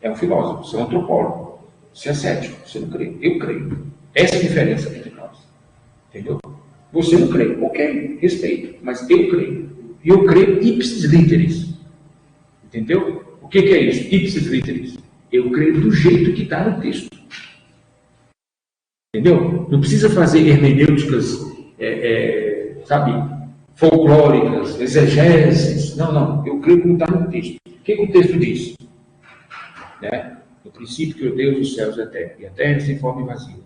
A: é um filósofo, você é um antropólogo. Você é cético, você não crê. Eu creio. Essa é a diferença entre nós. Entendeu? Você não crê. Ok, respeito. Mas eu creio. E eu creio ipsis literis. Entendeu? O que é isso? Ipsis literis. Eu creio do jeito que está no texto. Entendeu? Não precisa fazer hermenêuticas, folclóricas, exegeses. Não. Eu creio como está no texto. O que o texto diz? Né? No princípio criou Deus os céus e a terra sem forma e vazia.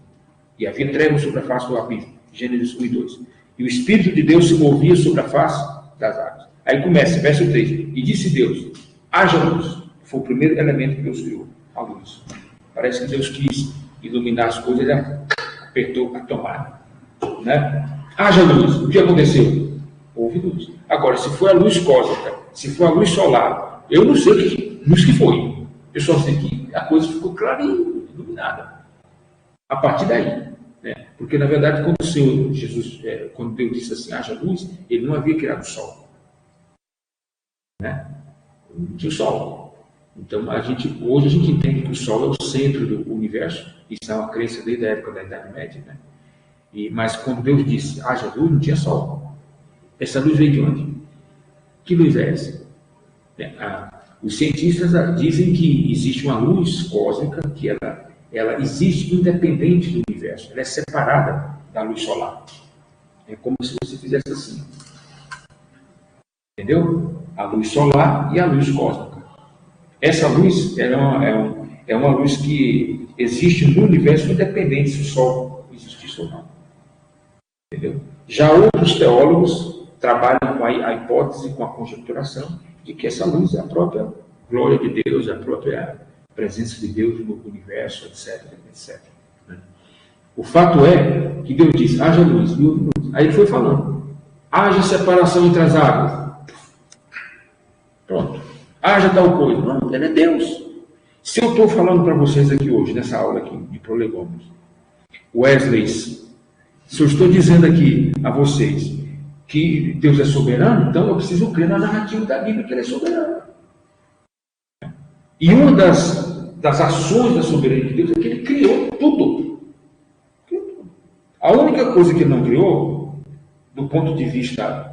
A: E havia trevas sobre a face do abismo. Gênesis 1 e 2. E o Espírito de Deus se movia sobre a face das águas. Aí começa, verso 3. E disse Deus, haja luz. Foi o primeiro elemento que Deus criou, a luz. Parece que Deus quis iluminar as coisas, ele apertou a tomada. Né? Haja luz. O que aconteceu? Houve luz. Agora, se foi a luz cósmica, se foi a luz solar, eu não sei que luz que foi. Eu só sei que a coisa ficou clarinha, iluminada. A partir daí. Né? Porque, na verdade, quando Deus disse assim, haja luz, ele não havia criado o sol. Né? Não tinha o sol. Então, hoje a gente entende que o sol é o centro do universo. Isso é uma crença desde a época da Idade Média. Né? Mas quando Deus disse, haja luz, não tinha sol. Essa luz veio de onde? Que luz é essa? Os cientistas dizem que existe uma luz cósmica que ela existe independente do universo. Ela é separada da luz solar. É como se você fizesse assim. Entendeu? A luz solar e a luz cósmica. Essa luz é uma luz que existe no universo independente se o Sol existisse ou não. Entendeu? Já outros teólogos trabalham com a hipótese, com a conjecturação, de que essa luz é a própria glória de Deus, a própria presença de Deus no universo, etc. etc. O fato é que Deus disse, haja luz, e houve luz. Aí ele foi falando, haja separação entre as águas. Pronto. Haja tal coisa. Não, ele é Deus. Se eu estou falando para vocês aqui hoje, nessa aula aqui de prolegômenos, Wesley, se eu estou dizendo aqui a vocês que Deus é soberano, então eu preciso crer na narrativa da Bíblia que ele é soberano. E uma das ações da soberania de Deus é que ele criou tudo. A única coisa que ele não criou, do ponto de vista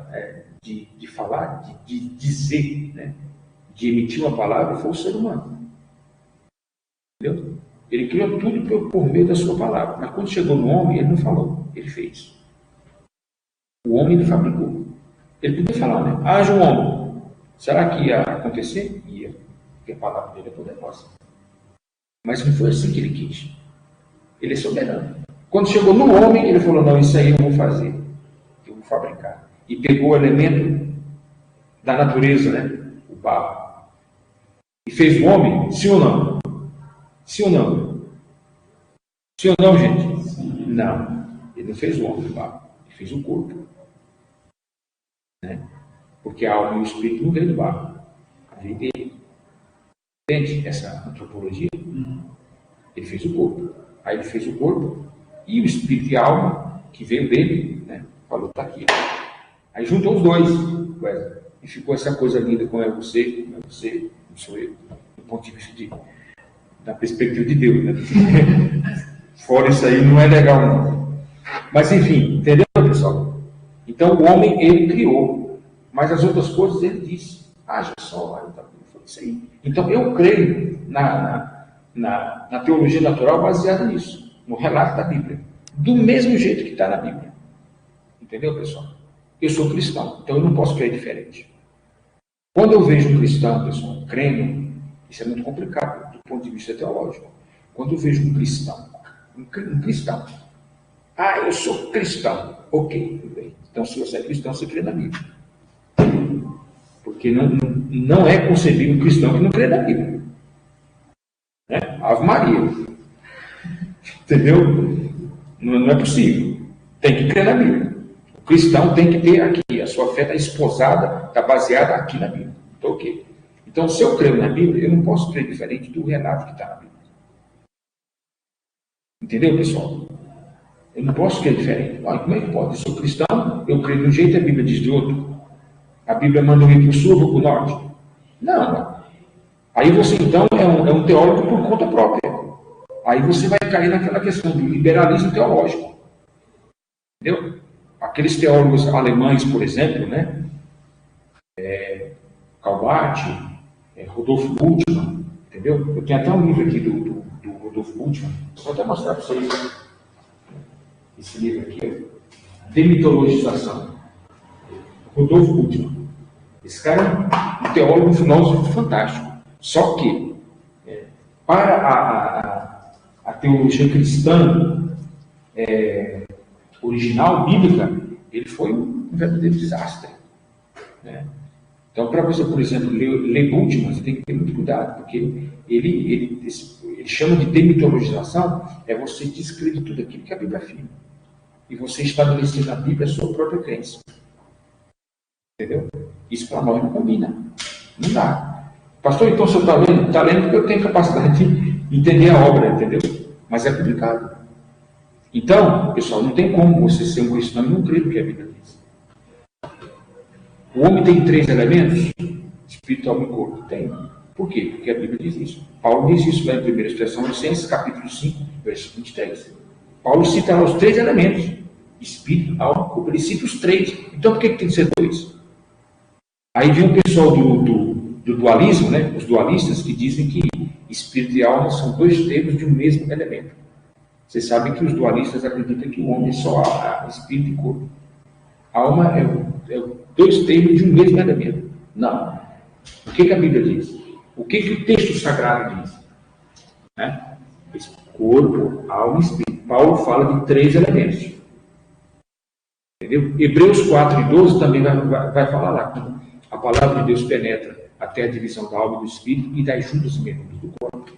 A: de falar, de dizer, né, de emitir uma palavra, foi o ser humano. Entendeu? Ele criou tudo por meio da sua palavra. Mas quando chegou no homem, ele não falou, ele fez. O homem ele fabricou. Ele podia falar, né? Haja um homem. Será que ia acontecer? Ia. porque a palavra dele é poderosa. Mas não foi assim que ele quis. Ele é soberano. Quando chegou no homem, ele falou, não, isso aí eu vou fazer. Eu vou fabricar. E pegou o elemento da natureza, né? O barro. E fez o homem, sim ou não? Sim ou não? Sim ou não, gente? Sim. Não. Ele não fez o homem do barro. Ele fez o corpo. Né? Porque a alma e o espírito não veio do barro. Veio dele. Entende essa antropologia? Ele fez o corpo. Aí ele fez o corpo e o espírito e a alma que veio dele, né? Falou, tá aqui. Aí juntou os dois, e ficou essa coisa linda, como é você, não sou eu, do ponto de vista da perspectiva de Deus, né? Fora isso aí não é legal não. Mas enfim, entendeu, pessoal? Então o homem, ele criou, mas as outras coisas ele disse, haja só, foi isso aí. Então eu creio na teologia natural baseada nisso, no relato da Bíblia, do mesmo jeito que está na Bíblia. Entendeu, pessoal? Eu sou cristão, então eu não posso crer diferente. Quando eu vejo um cristão, pessoal, crendo, isso é muito complicado do ponto de vista teológico. Quando eu vejo um cristão, eu sou cristão, ok, tudo bem. Então se você é cristão, você crê na Bíblia. Porque não é concebível um cristão que não crê na Bíblia. Né? Ave Maria. Entendeu? Não é possível. Tem que crer na Bíblia. O cristão tem que ter aqui, a sua fé está esposada, está baseada aqui na Bíblia. Então, ok. Então, se eu creio na Bíblia, eu não posso crer diferente do relato que está na Bíblia. Entendeu, pessoal? Eu não posso crer diferente. Como é que pode? Eu sou cristão, eu creio de um jeito e a Bíblia diz de outro. A Bíblia manda eu ir para o sul ou para o norte? Não. Aí você, então, é um teólogo por conta própria. Aí você vai cair naquela questão do liberalismo teológico. Entendeu? Aqueles teólogos alemães, por exemplo, né? Calbart, Rodolfo Bultmann, entendeu? Eu tenho até um livro aqui do Rodolfo Bultmann. Vou até mostrar para vocês esse livro aqui, Demitologização. Rodolfo Bultmann. Esse cara é um teólogo, um filósofo fantástico. Só que, para a teologia cristã original, bíblica, ele foi um verdadeiro desastre. Né? Então, para você, por exemplo, ler Bultmann, você tem que ter muito cuidado, porque ele chama de demitologização, é você descrever tudo aquilo que a Bíblia afirma. E você estabelecer na Bíblia a sua própria crença. Entendeu? Isso para nós não combina. Não dá. Pastor, então você está lendo? Está lendo porque eu tenho capacidade de entender a obra, entendeu? Mas é complicado. Então, pessoal, não tem como você ser um cristão e não crer no que a Bíblia diz. O homem tem 3 elementos? Espírito, alma e corpo. Tem. Por quê? Porque a Bíblia diz isso. Paulo diz isso lá em 1 Tessalonicenses, capítulo 5, verso 23. Paulo cita lá os 3 elementos. Espírito, alma e corpo. Ele cita os 3. Então, por que tem que ser 2? Aí vem o pessoal do dualismo, né? Os dualistas que dizem que espírito e alma são 2 termos de um mesmo elemento. Vocês sabem que os dualistas acreditam que o homem só há espírito e corpo. Alma é 2 termos de um mesmo elemento. Não. O que a Bíblia diz? O que o texto sagrado diz? Né? Corpo, alma e espírito. Paulo fala de 3 elementos. Entendeu? Hebreus 4:12 também vai falar lá. A palavra de Deus penetra até a divisão da alma e do espírito e das juntas e medulas do corpo.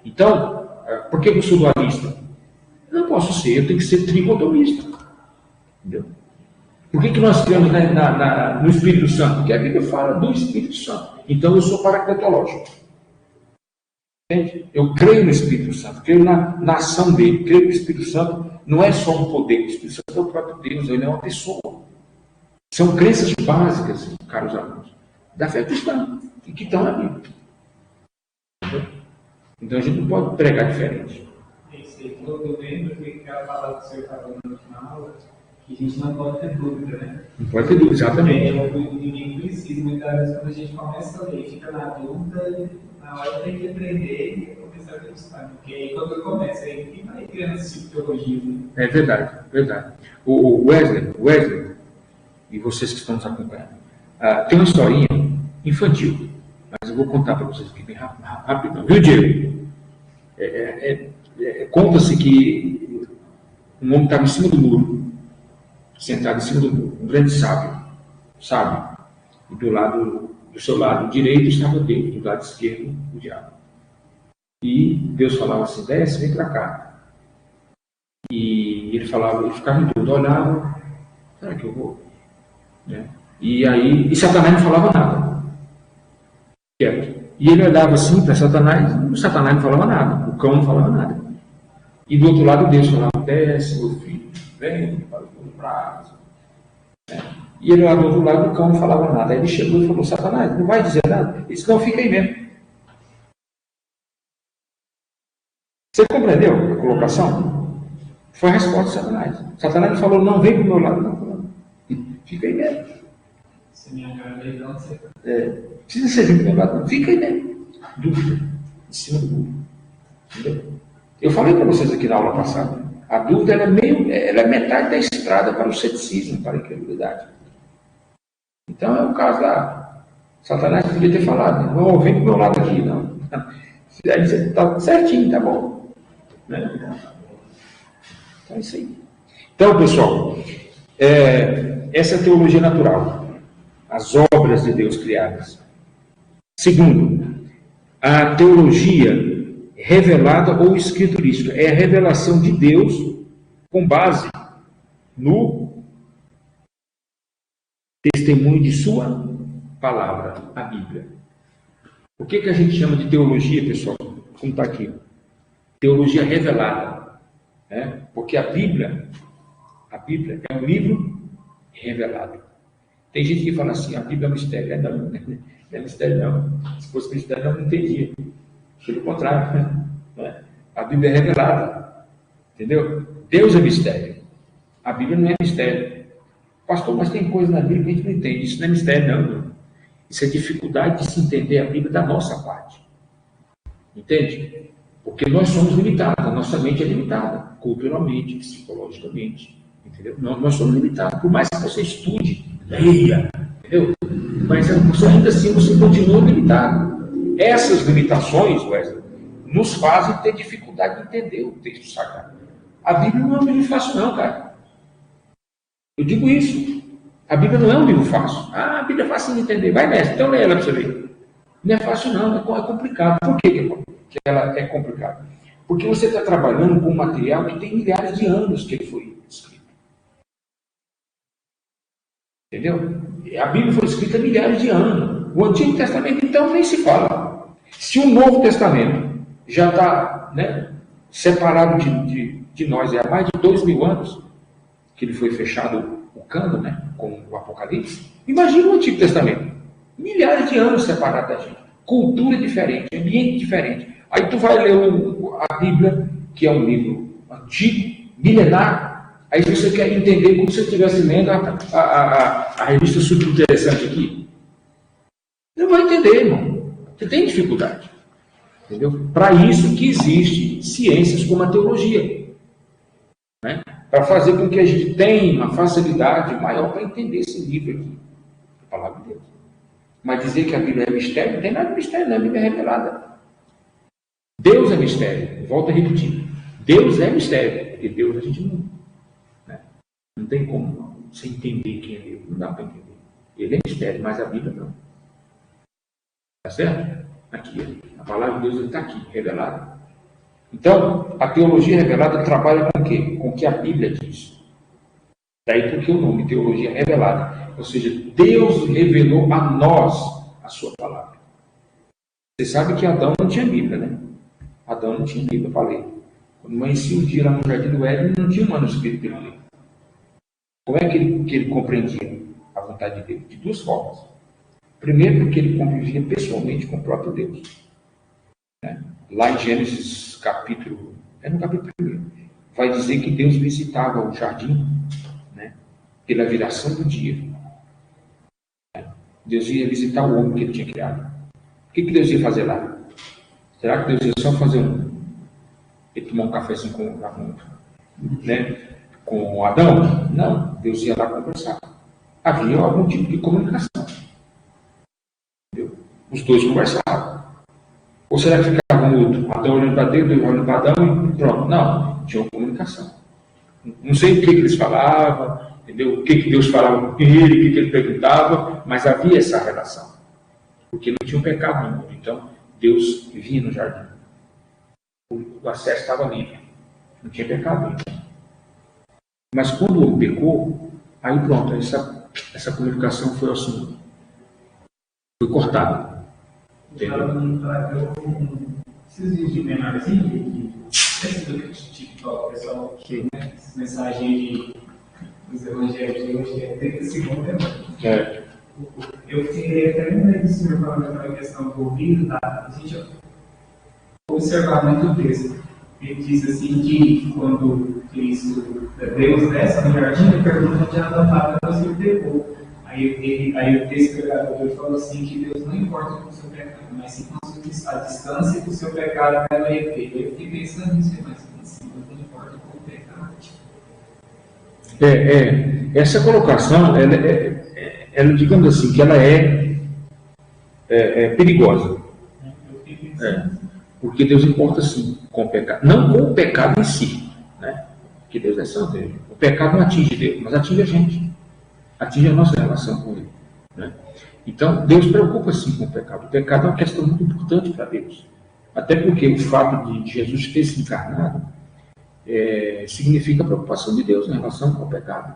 A: Então, por que eu sou dualista? Eu não posso ser, eu tenho que ser tricotomista. Entendeu? Por que nós cremos no Espírito Santo? Porque a Bíblia fala do Espírito Santo. Então eu sou paracletológico. Entende? Eu creio no Espírito Santo, creio na ação dele, creio que o Espírito Santo não é só um poder, o Espírito Santo é o próprio Deus, ele é uma pessoa. São crenças básicas, caros alunos, da fé cristã, e que estão na Bíblia. Entendeu? Então a gente não pode pregar diferente.
C: Eu lembro que aquela palavra que o senhor falou no final, que a gente não pode ter dúvida, né?
A: Não pode ter dúvida, exatamente.
C: Ninguém precisa, muitas vezes, quando a gente começa a ler, fica na dúvida, na hora tem que aprender e começar a acreditar. Porque aí quando começa, aí quem vai criando esse tipo de teologia? Né?
A: É verdade, verdade. O Wesley, e vocês que estão nos acompanhando, tem uma historinha infantil. mas eu vou contar para vocês aqui bem rápido. Viu, Diego? Conta-se que um homem estava em cima do muro, sentado em cima do muro, um grande sábio, e do seu lado direito estava Deus, do lado esquerdo o diabo. E Deus falava assim: desce, vem para cá. E ele ficava em dúvida, olhava, será que eu vou? Né? E Satanás não falava nada. Quieto. E ele olhava assim para Satanás não falava nada, o cão não falava nada. E do outro lado Deus falava: desce, meu filho, vem para os meus braços. E ele lá do outro lado, o cão não falava nada. Aí ele chegou e falou: Satanás, não vai dizer nada? Ele disse: não, fica aí mesmo. Você compreendeu a colocação? Foi a resposta de Satanás. Satanás falou: não, vem para o meu lado. Não, fica aí mesmo.
C: Se me agrada, não sei.
A: Precisa ser vir para o meu lado, não. Fica aí mesmo. Dúvida. Em cima do muro. Entendeu? Eu falei para vocês aqui na aula passada. A dúvida ela é metade da estrada para o ceticismo, para a incredulidade. Então é o caso da Satanás podia ter falado: não, vem para o meu lado aqui, não. Aí você está certinho, tá bom. Né? Então é isso aí. Então, pessoal, essa é a teologia natural, as obras de Deus criadas. Segundo, a teologia revelada ou escriturística é a revelação de Deus com base no testemunho de sua palavra, a Bíblia. O que a gente chama de teologia, pessoal? Como está aqui? Teologia revelada. Porque a Bíblia é um livro revelado. Tem gente que fala assim: a Bíblia é um mistério. Não é mistério não. Se fosse mistério, eu não entendia. Pelo contrário, a Bíblia é revelada. Entendeu? Deus é mistério. A Bíblia não é mistério. Pastor, mas tem coisa na Bíblia que a gente não entende. Isso não é mistério, não. Isso é dificuldade de se entender a Bíblia da nossa parte. Entende? Porque nós somos limitados, a nossa mente é limitada, culturalmente, psicologicamente. Entendeu? Nós somos limitados. Por mais que você estude, leia, entendeu? Mas ainda assim você continua limitado. Essas limitações, Wesley, nos fazem ter dificuldade de entender o texto sagrado. A Bíblia não é um livro fácil, não, cara. Eu digo isso. A Bíblia não é um livro fácil. A Bíblia é fácil de entender. Vai nessa, então leia ela para você ver. Não é fácil, não. É complicado. Por que ela é complicada? Porque você está trabalhando com um material que tem milhares de anos que ele foi escrito. Entendeu? A Bíblia foi escrita há milhares de anos. O Antigo Testamento, então, nem se fala. Se o Novo Testamento já está separado de nós há mais de 2000 anos, que ele foi fechado o cano, com o Apocalipse, imagina o Antigo Testamento. Milhares de anos separado da gente. Cultura diferente, ambiente diferente. Aí tu vai ler a Bíblia, que é um livro antigo, milenar. Aí você quer entender como se você estivesse lendo a revista super interessante aqui. Não vai entender, irmão. Você tem dificuldade. Entendeu? Para isso que existe ciências como a teologia. Para fazer com que a gente tenha uma facilidade maior para entender esse livro aqui. A palavra de Deus. Mas dizer que a Bíblia é mistério, não tem nada de mistério, não. A Bíblia é revelada. Deus é mistério. Volto a repetir. Deus é mistério. Porque Deus a gente não tem como você entender quem é Deus. Não dá para entender. Ele é mistério, mas a Bíblia não. Tá certo? Aqui. A palavra de Deus está aqui, revelada. Então, a teologia revelada trabalha com o quê? Com o que a Bíblia diz. Daí porque o nome, teologia revelada. Ou seja, Deus revelou a nós a sua palavra. Você sabe que Adão não tinha Bíblia, né? Adão não tinha Bíblia, eu falei. Quando amanhecia o dia lá no Jardim do Éden, não tinha um manuscrito para ele ler. Como é que ele compreendia a vontade de Deus? De duas formas. Primeiro, porque ele convivia pessoalmente com o próprio Deus. Lá em Gênesis capítulo 1, vai dizer que Deus visitava o jardim, pela viração do dia. Deus ia visitar o homem que ele tinha criado. O que Deus ia fazer lá? Será que Deus ia só fazer ele tomar um cafezinho com Adão? Não, Deus ia lá conversar. Havia algum tipo de comunicação. Entendeu? Os dois conversavam. Ou será que ficava mudo? Adão olhando para Deus, Deus olhando para Adão e pronto. Não, tinha uma comunicação. Não sei o que eles falavam, entendeu? O que Deus falava com ele, o que ele perguntava, mas havia essa relação. Porque não tinha um pecado no mundo. Então, Deus vivia no jardim. O acesso estava livre. Não tinha pecado ainda. Mas quando o homem pecou, aí pronto, essa comunicação foi assim, foi cortada. Entendeu?
C: Esses vídeos de menorzinho, esse do TikTok, pessoal, que essas mensagens dos evangelhos de hoje é 30 segundos, né? Eu fiquei até lembrando disso, falando daquela questão do ouvido, tá? A gente observar muito o texto. Ele diz assim que quando Cristo, Deus desce no jardim, ele pergunta onde Adão estava, então se ele pecou. Aí o texto pregador falou assim que Deus não importa com o seu pecado, mas sim com a distância que o seu pecado vai reter. Eu fiquei pensando nisso, mas assim, Deus não importa com o pecado.
A: Essa colocação, ela, digamos assim, que ela é perigosa. Porque Deus importa sim com o pecado. Não com o pecado em si, né? Porque Deus é santo. O pecado não atinge Deus, mas atinge a gente. Atinge a nossa relação com Ele. Né? Então, Deus preocupa sim com o pecado. O pecado é uma questão muito importante para Deus. Até porque o fato de Jesus ter se encarnado significa a preocupação de Deus em relação com o pecado.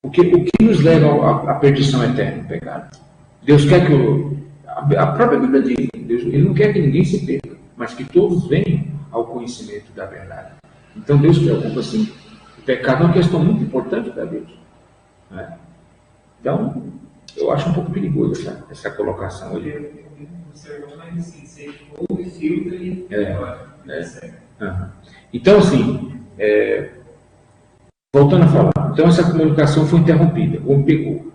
A: Porque o que nos leva à perdição eterna? O pecado. Deus quer que a própria Bíblia diz, Deus, Ele não quer que ninguém se perca, mas que todos venham ao conhecimento da verdade. Então Deus preocupa assim. O pecado é uma questão muito importante para Deus. Né? Então, eu acho um pouco perigoso essa colocação ali. Então, assim, voltando a falar, então essa comunicação foi interrompida, o homem pecou.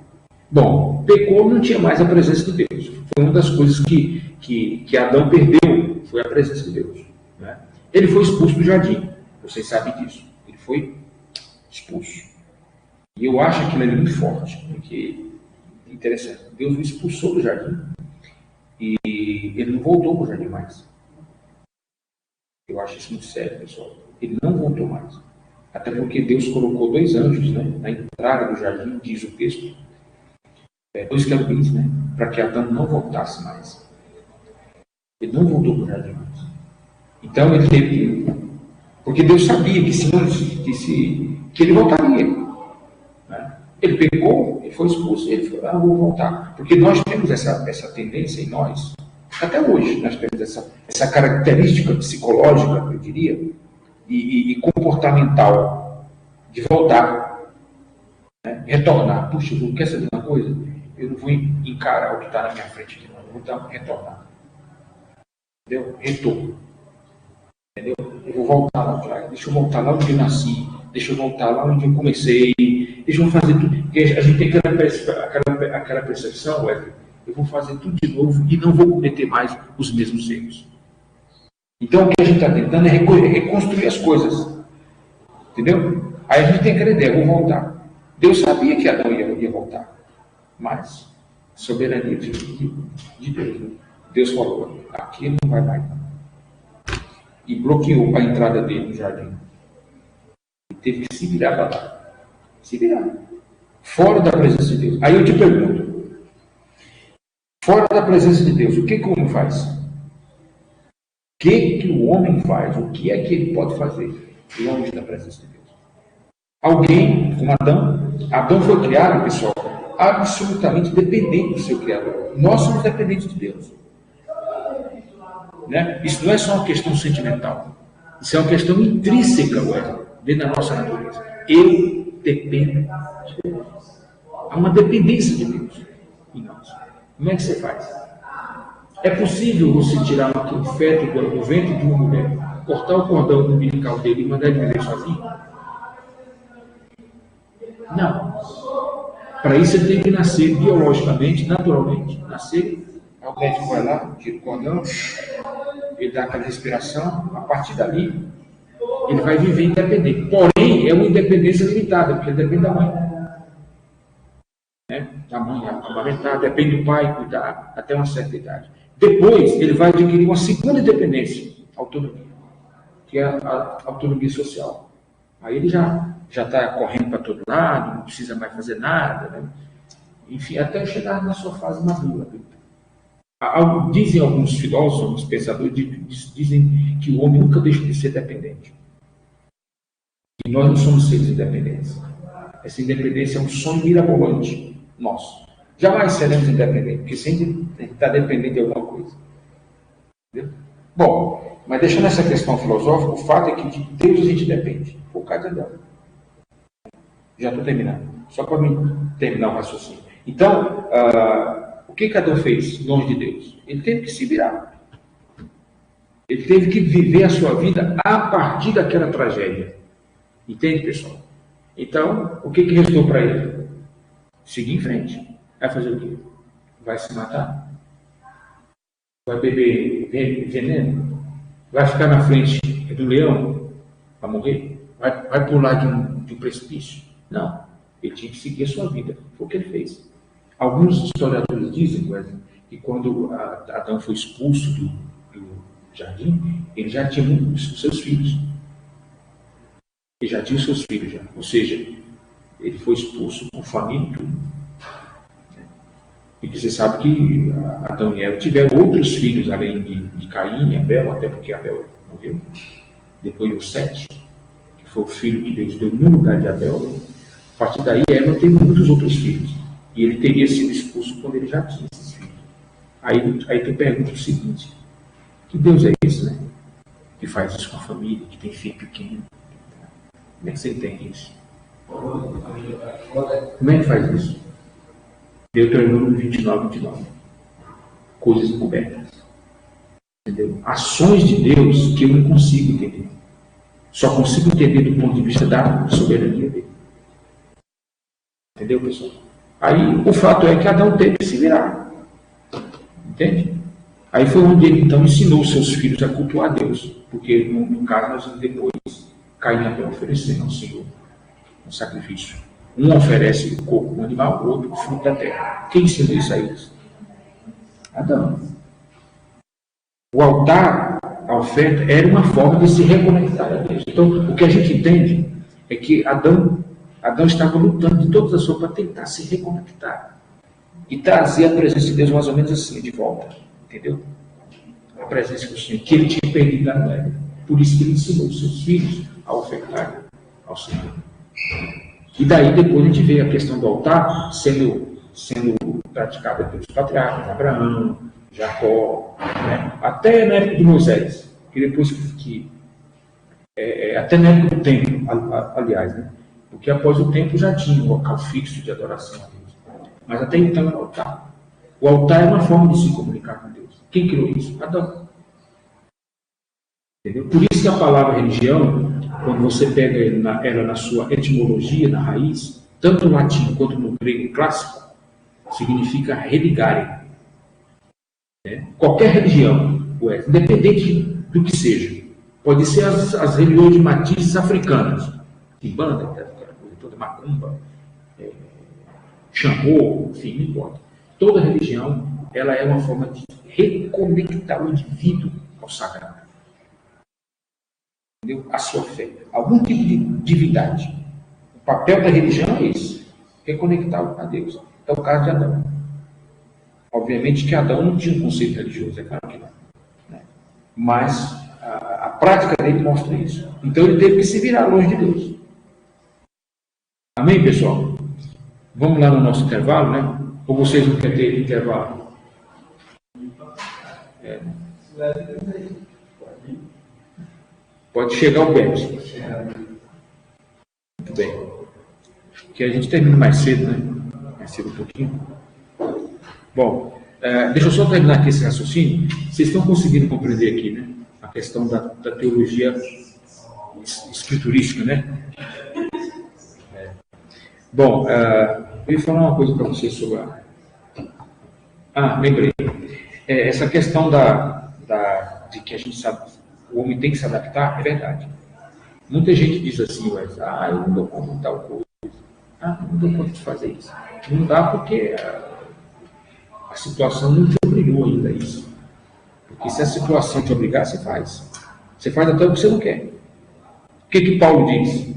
A: Bom, pecou, não tinha mais a presença de Deus. Foi uma das coisas que Adão perdeu, foi a presença de Deus. Né? Ele foi expulso do jardim, vocês sabem disso. Ele foi expulso. E eu acho aquilo ali muito forte, porque, interessante, Deus o expulsou do jardim e ele não voltou para o jardim mais. Eu acho isso muito sério, pessoal. Ele não voltou mais. Até porque Deus colocou 2 anjos, né, na entrada do jardim, diz o texto. 2 querubins, né, para que Adão não voltasse mais. Ele não voltou para o jardim mais. Então ele teve que... Porque Deus sabia que ele voltaria. Né? Ele pecou, ele foi expulso, ele falou, vou voltar. Porque nós temos essa tendência em nós, até hoje, nós temos essa característica psicológica, eu diria, e comportamental, de voltar, né? Retornar. Puxa, não quer saber uma coisa? Eu não vou encarar o que está na minha frente aqui, não. Eu vou retornar. Entendeu? Retorno. Entendeu? Eu vou voltar lá atrás. Deixa eu voltar lá onde eu nasci. Deixa eu voltar lá onde eu comecei. Deixa eu fazer tudo. Porque a gente tem aquela percepção, Wesley, eu vou fazer tudo de novo e não vou cometer mais os mesmos erros. Então o que a gente está tentando é reconstruir as coisas. Entendeu? Aí a gente tem aquela ideia, eu vou voltar. Deus sabia que Adão ia voltar. Mas, soberania de Deus. Né? Deus falou, aqui ele não vai mais. E bloqueou a entrada dele no jardim. Ele teve que se virar para lá. Se virar. Fora da presença de Deus. Aí eu te pergunto, fora da presença de Deus, o que o homem faz? O que o homem faz? O que é que ele pode fazer longe da presença de Deus? Alguém, como Adão. Adão foi criado, pessoal, absolutamente dependente do seu Criador. Nós somos dependentes de Deus. Né? Isso não é só uma questão sentimental. Isso é uma questão intrínseca, dentro da nossa natureza. Eu dependo de Deus. Há uma dependência de Deus em nós. Como é que você faz? É possível você tirar um feto do ventre de uma mulher, cortar o cordão umbilical dele e mandar ele viver sozinho? Não. Para isso ele tem que nascer biologicamente, naturalmente. Nascer, o médico vai lá, tira o cordão, ele dá aquela respiração, a partir dali ele vai viver independente. Porém, é uma independência limitada, porque ele depende da mãe. Né? da mãe amamentar, depende do pai cuidar até uma certa idade. Depois, ele vai adquirir uma segunda independência, autonomia, que é a autonomia social. Aí ele já está correndo para todo lado, não precisa mais fazer nada, né? Enfim, até chegar na sua fase madura. Dizem alguns filósofos, alguns pensadores, dizem que o homem nunca deixa de ser dependente. E nós não somos seres independentes. Essa independência é um sonho mirabolante nosso. Jamais seremos independentes, porque sempre está dependendo de alguma coisa. Entendeu? Bom, mas deixando essa questão filosófica, o fato é que de Deus a gente depende, por causa dela. Já estou terminando. Só para mim terminar o raciocínio. Então, o que Adão fez longe de Deus? Ele teve que se virar. Ele teve que viver a sua vida a partir daquela tragédia. Entende, pessoal? Então, o que restou para ele? Seguir em frente. Vai fazer o quê? Vai se matar? Vai beber veneno? Vai ficar na frente do leão para morrer? Vai pular de um precipício? Não. Ele tinha que seguir a sua vida. Foi o que ele fez. Alguns historiadores dizem, Wesley, que quando Adão foi expulso do jardim, ele já tinha os seus filhos. Ele já tinha os seus filhos, já. Ou seja, ele foi expulso com família e tudo. E você sabe que Adão e Eva tiveram outros filhos, além de Caim e Abel, até porque Abel morreu. Depois o Sete, que foi o filho que Deus deu no lugar de Abel. A partir daí, Eva teve muitos outros filhos. E ele teria sido expulso quando ele já tinha esses filhos. Aí tu pergunta o seguinte: que Deus é esse, né? Que faz isso com a família, que tem filho pequeno. Como é que você entende isso? Como é que faz isso? Deuteronômio 29. Coisas encobertas. Entendeu? Ações de Deus que eu não consigo entender. Só consigo entender do ponto de vista da soberania dele. Entendeu, pessoal? Aí o fato é que Adão teve que se virar. Entende? Aí foi onde ele então ensinou seus filhos a cultuar Deus. Porque no caso, nós depois Caim e Abel ofereceram ao Senhor um sacrifício. Um oferece o corpo do animal, o outro o fruto da terra. Quem ensinou isso a eles? Adão. O altar, a oferta, era uma forma de se reconectar a Deus. Então, o que a gente entende é que Adão estava lutando de todas as suas para tentar se reconectar e trazer a presença de Deus mais ou menos assim, de volta. Entendeu? A presença do Senhor, que ele tinha perdido lá no Éden. Por isso que ele ensinou os seus filhos a ofertar ao Senhor. E daí depois a gente vê a questão do altar sendo praticada pelos patriarcas, Abraão, Jacó, né? Até na época de Moisés, que depois até na época do templo, aliás, né? Porque após o templo já tinha um local fixo de adoração a Deus. Mas até então era o altar. O altar é uma forma de se comunicar com Deus. Quem criou isso? Adão. Entendeu? Por isso que a palavra religião, quando você pega ela na sua etimologia, na raiz, tanto no latim quanto no grego clássico, significa religare. Qualquer religião, independente do que seja, pode ser as religiões de matizes africanas, Kimbanda, toda macumba, Xangô, enfim, não importa. Toda religião, ela é uma forma de reconectar o indivíduo ao sagrado. A sua fé, algum tipo de divindade. O papel da religião é esse, reconectar a Deus. É o caso de Adão. Obviamente que Adão não tinha um conceito religioso, é claro que não. Né? Mas a prática dele mostra isso. Então ele teve que se virar longe de Deus. Amém, pessoal? Vamos lá no nosso intervalo, né? Ou vocês não querem ter intervalo? Pode chegar o Beto. Muito bem. Que a gente termina mais cedo, né? Mais cedo um pouquinho. Bom, deixa eu só terminar aqui esse raciocínio. Vocês estão conseguindo compreender aqui, né? A questão da teologia escriturística, né? Bom, eu ia falar uma coisa para vocês sobre lembrei. Essa questão de que a gente sabe, o homem tem que se adaptar, é verdade. Muita gente diz assim, eu não dou conta de tal coisa, Ah, não dou conta de fazer isso. Não dá porque a situação não te obrigou ainda a isso. Porque se a situação te obrigar, você faz. Você faz até o que você não quer. O que Paulo diz?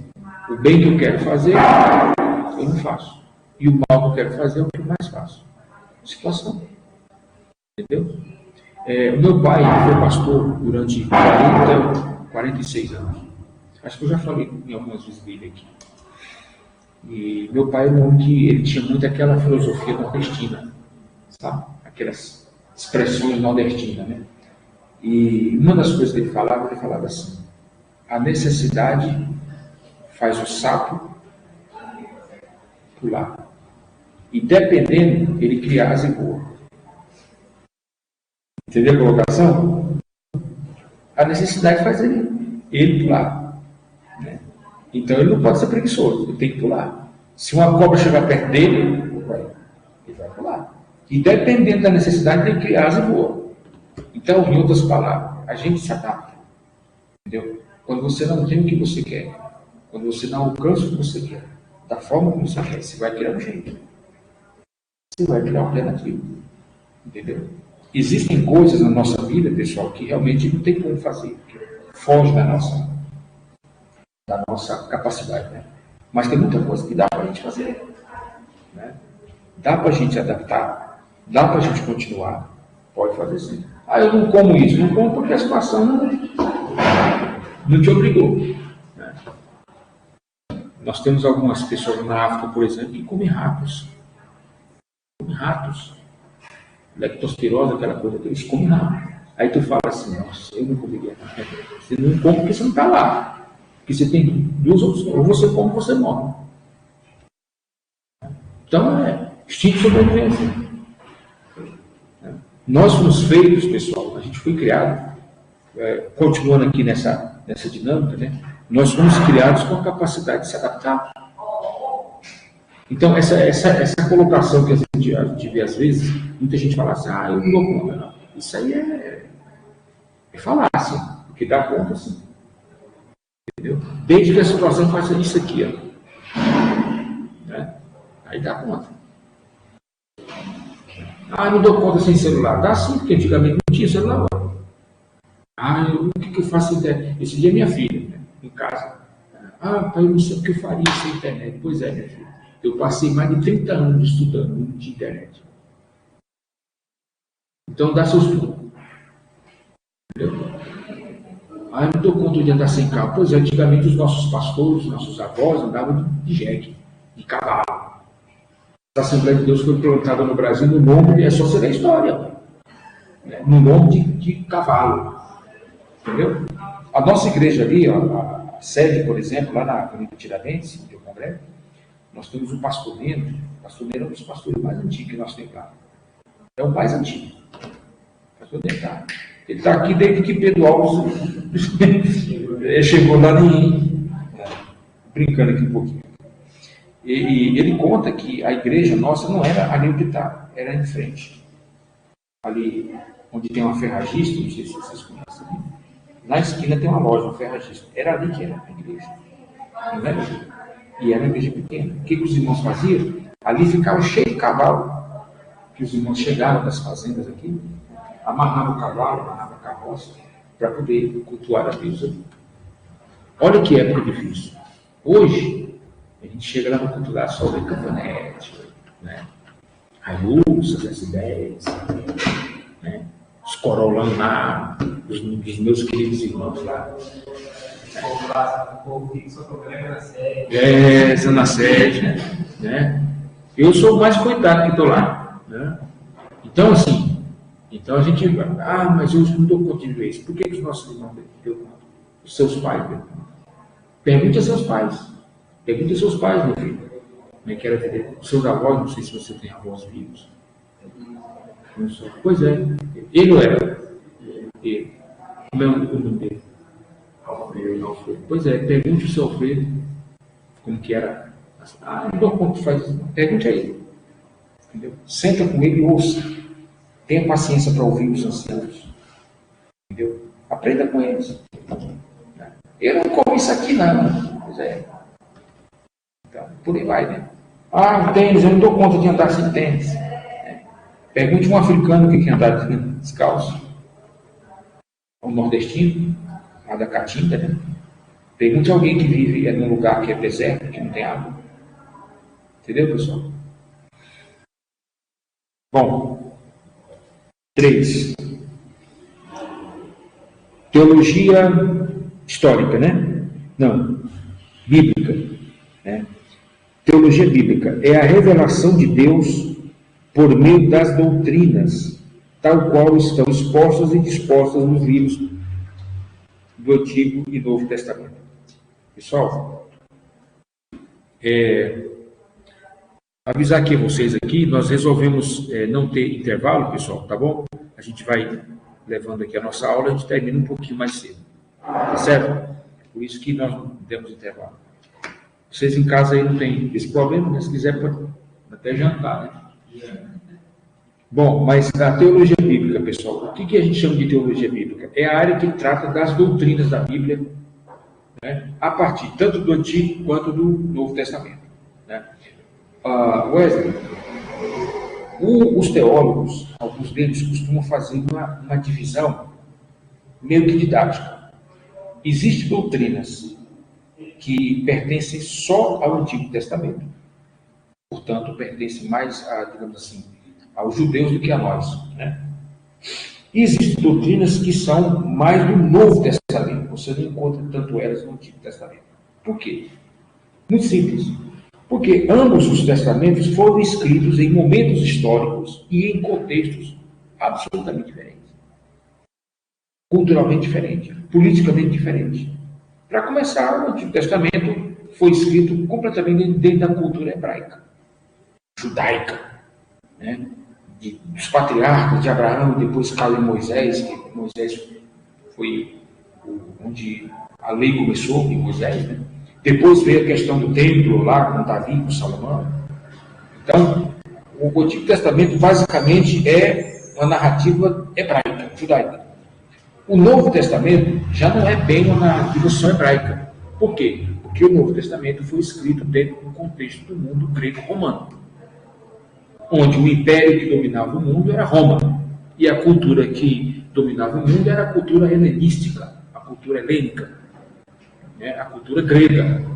A: O bem que eu quero fazer, eu não faço. E o mal que eu quero fazer é o que eu mais faço. Situação. Entendeu? O meu pai foi pastor durante 46 anos. Acho que eu já falei em algumas vezes dele aqui. E meu pai era um homem que ele tinha muito aquela filosofia nordestina, sabe? Aquelas expressões nordestinas, né? E uma das coisas que ele falava assim: a necessidade faz o sapo pular. E dependendo, ele cria asa e voa. Entendeu a colocação? A necessidade faz ele pular. Né? Então ele não pode ser preguiçoso, ele tem que pular. Se uma cobra chegar perto dele, ele vai pular. E dependendo da necessidade, tem que criar asa e voa. Então, em outras palavras, a gente se adapta. Entendeu? Quando você não tem o que você quer, quando você não alcança o que você quer, da forma como você quer, você vai criar um jeito. Você vai criar uma alternativa. Entendeu? Existem coisas na nossa vida, pessoal, que realmente não tem como fazer, que foge da nossa capacidade, né? Mas tem muita coisa que dá para a gente fazer, né? Dá para a gente adaptar, dá para a gente continuar, pode fazer sim. Ah, eu não como isso, não como porque a situação não te obrigou, né? Nós temos algumas pessoas na África, por exemplo, que comem ratos. Comem ratos. Leptospirose, aquela coisa que eles comem rato. Aí tu fala assim: nossa, eu não comeria. Você não come porque você não está lá. Porque você tem duas opções: ou você come ou você morre. Então é instinto de sobrevivência. Nós fomos feitos, pessoal, a gente foi criado, continuando aqui nessa dinâmica, né? Nós fomos criados com a capacidade de se adaptar. Então, essa colocação que a gente vê às vezes, muita gente fala assim: ah, eu não dou conta. Não. Isso aí é falácia, porque dá conta sim. Entendeu? Desde que a situação faça isso aqui, ó. Né? Aí dá conta. Ah, eu não dou conta sem celular. Dá sim, porque antigamente não tinha celular. Ah, o que eu faço? Esse dia minha filha, né, em casa. Ah, pai, eu não sei o que eu faria sem internet. Pois é, minha filha. Eu passei mais de 30 anos estudando de internet. Então dá seus pulos. Entendeu? Ah, eu não dou conta de andar sem carro. Pois é, antigamente os nossos pastores, nossos avós andavam de jegue, de cavalo. A Assembleia de Deus foi plantada no Brasil no nome, é só você ler a história, né? No nome de cavalo. Entendeu? A nossa igreja ali, ó, a sede, por exemplo, lá na Avenida Tiradentes, onde eu congrego, nós temos um pastor Neno. O pastor Neno é um dos pastores mais antigos que nós temos lá. É o mais antigo. O pastor Neno está. Ele está aqui desde que Pedro Alves chegou lá brincando aqui um pouquinho. E ele conta que a igreja nossa não era ali onde está, era em frente. Ali onde tem uma ferragista, não sei se vocês conhecem. Na esquina tem uma loja, uma ferragista. Era ali que era a igreja. Não era? E era uma igreja pequena. O que os irmãos faziam? Ali ficava cheio de cavalo. Que os irmãos chegaram das fazendas aqui, amarravam o cavalo, amarravam a carroça, para poder cultuar a Deus ali. Olha que época difícil. Hoje, a gente chega lá no culto lá, só vê caminhonete, né? Hilux, S10, né? Os Corolão lá, dos meus queridos irmãos lá.
C: O povo fica só problema na sede.
A: Essa na sede, né? Eu sou o mais coitado que estou lá, né? Então, assim, a gente vai, mas eu não dou conta de ver isso. Por que os nossos irmãos deu conta? Os seus pais deu conta. Pergunte a seus pais. Pergunte a seus pais, meu filho. Como é que era ver? Os seus avós, não sei se você tem avós vivos. Pois é. Ele ou era? Ele. Como é o nome dele? Alfredo. Pois é, pergunte ao seu Alfredo como que era. Não dou conta de fazer isso. Pergunte a ele. Entendeu? Senta com ele e ouça. Tenha paciência para ouvir os anciãos. Entendeu? Aprenda com eles. Eu não como isso aqui, não. Pois é. Então, por aí vai, né? Ah, tênis, eu não dou conta de andar sem tênis. Pergunte um africano o que é andar descalço. Um nordestino, lá da Caatinga, né? Pergunte a alguém que vive num lugar que é deserto, que não tem água. Entendeu, pessoal? Bom, 3. Teologia histórica, né? Não, bíblica. Né? Teologia bíblica é a revelação de Deus por meio das doutrinas, tal qual estão expostas e dispostas nos livros do Antigo e Novo Testamento. Pessoal, avisar aqui a vocês aqui, nós resolvemos não ter intervalo, pessoal, tá bom? A gente vai levando aqui a nossa aula, a gente termina um pouquinho mais cedo, tá certo? Por isso que nós não demos intervalo. Vocês em casa aí não tem esse problema, né? Se quiser pode até jantar, né? Bom, mas a teologia bíblica, pessoal, o que a gente chama de teologia bíblica? É a área que trata das doutrinas da Bíblia, né? A partir tanto do Antigo quanto do Novo Testamento, né? Wesley, os teólogos, alguns deles costumam fazer uma divisão meio que didática. Existem doutrinas que pertencem só ao Antigo Testamento, portanto, pertencem mais, digamos assim, aos judeus do que a nós, né? E existem doutrinas que são mais do Novo Testamento, você não encontra tanto elas no Antigo Testamento. Por quê? Muito simples. Porque ambos os testamentos foram escritos em momentos históricos e em contextos absolutamente diferentes. Culturalmente diferentes, politicamente diferentes. Para começar, o Antigo Testamento foi escrito completamente dentro da cultura hebraica, judaica, né? Dos patriarcas de Abraão, depois caiu Moisés, que Moisés foi onde a lei começou, em Moisés, né? Depois veio a questão do templo lá com Davi, com Salomão. Então, o Antigo Testamento basicamente é uma narrativa hebraica, judaica. O Novo Testamento já não é bem uma narrativa só hebraica. Por quê? Porque o Novo Testamento foi escrito dentro do contexto do mundo grego-romano, onde o império que dominava o mundo era Roma, e a cultura que dominava o mundo era a cultura helenística, a cultura helênica, né? A cultura grega.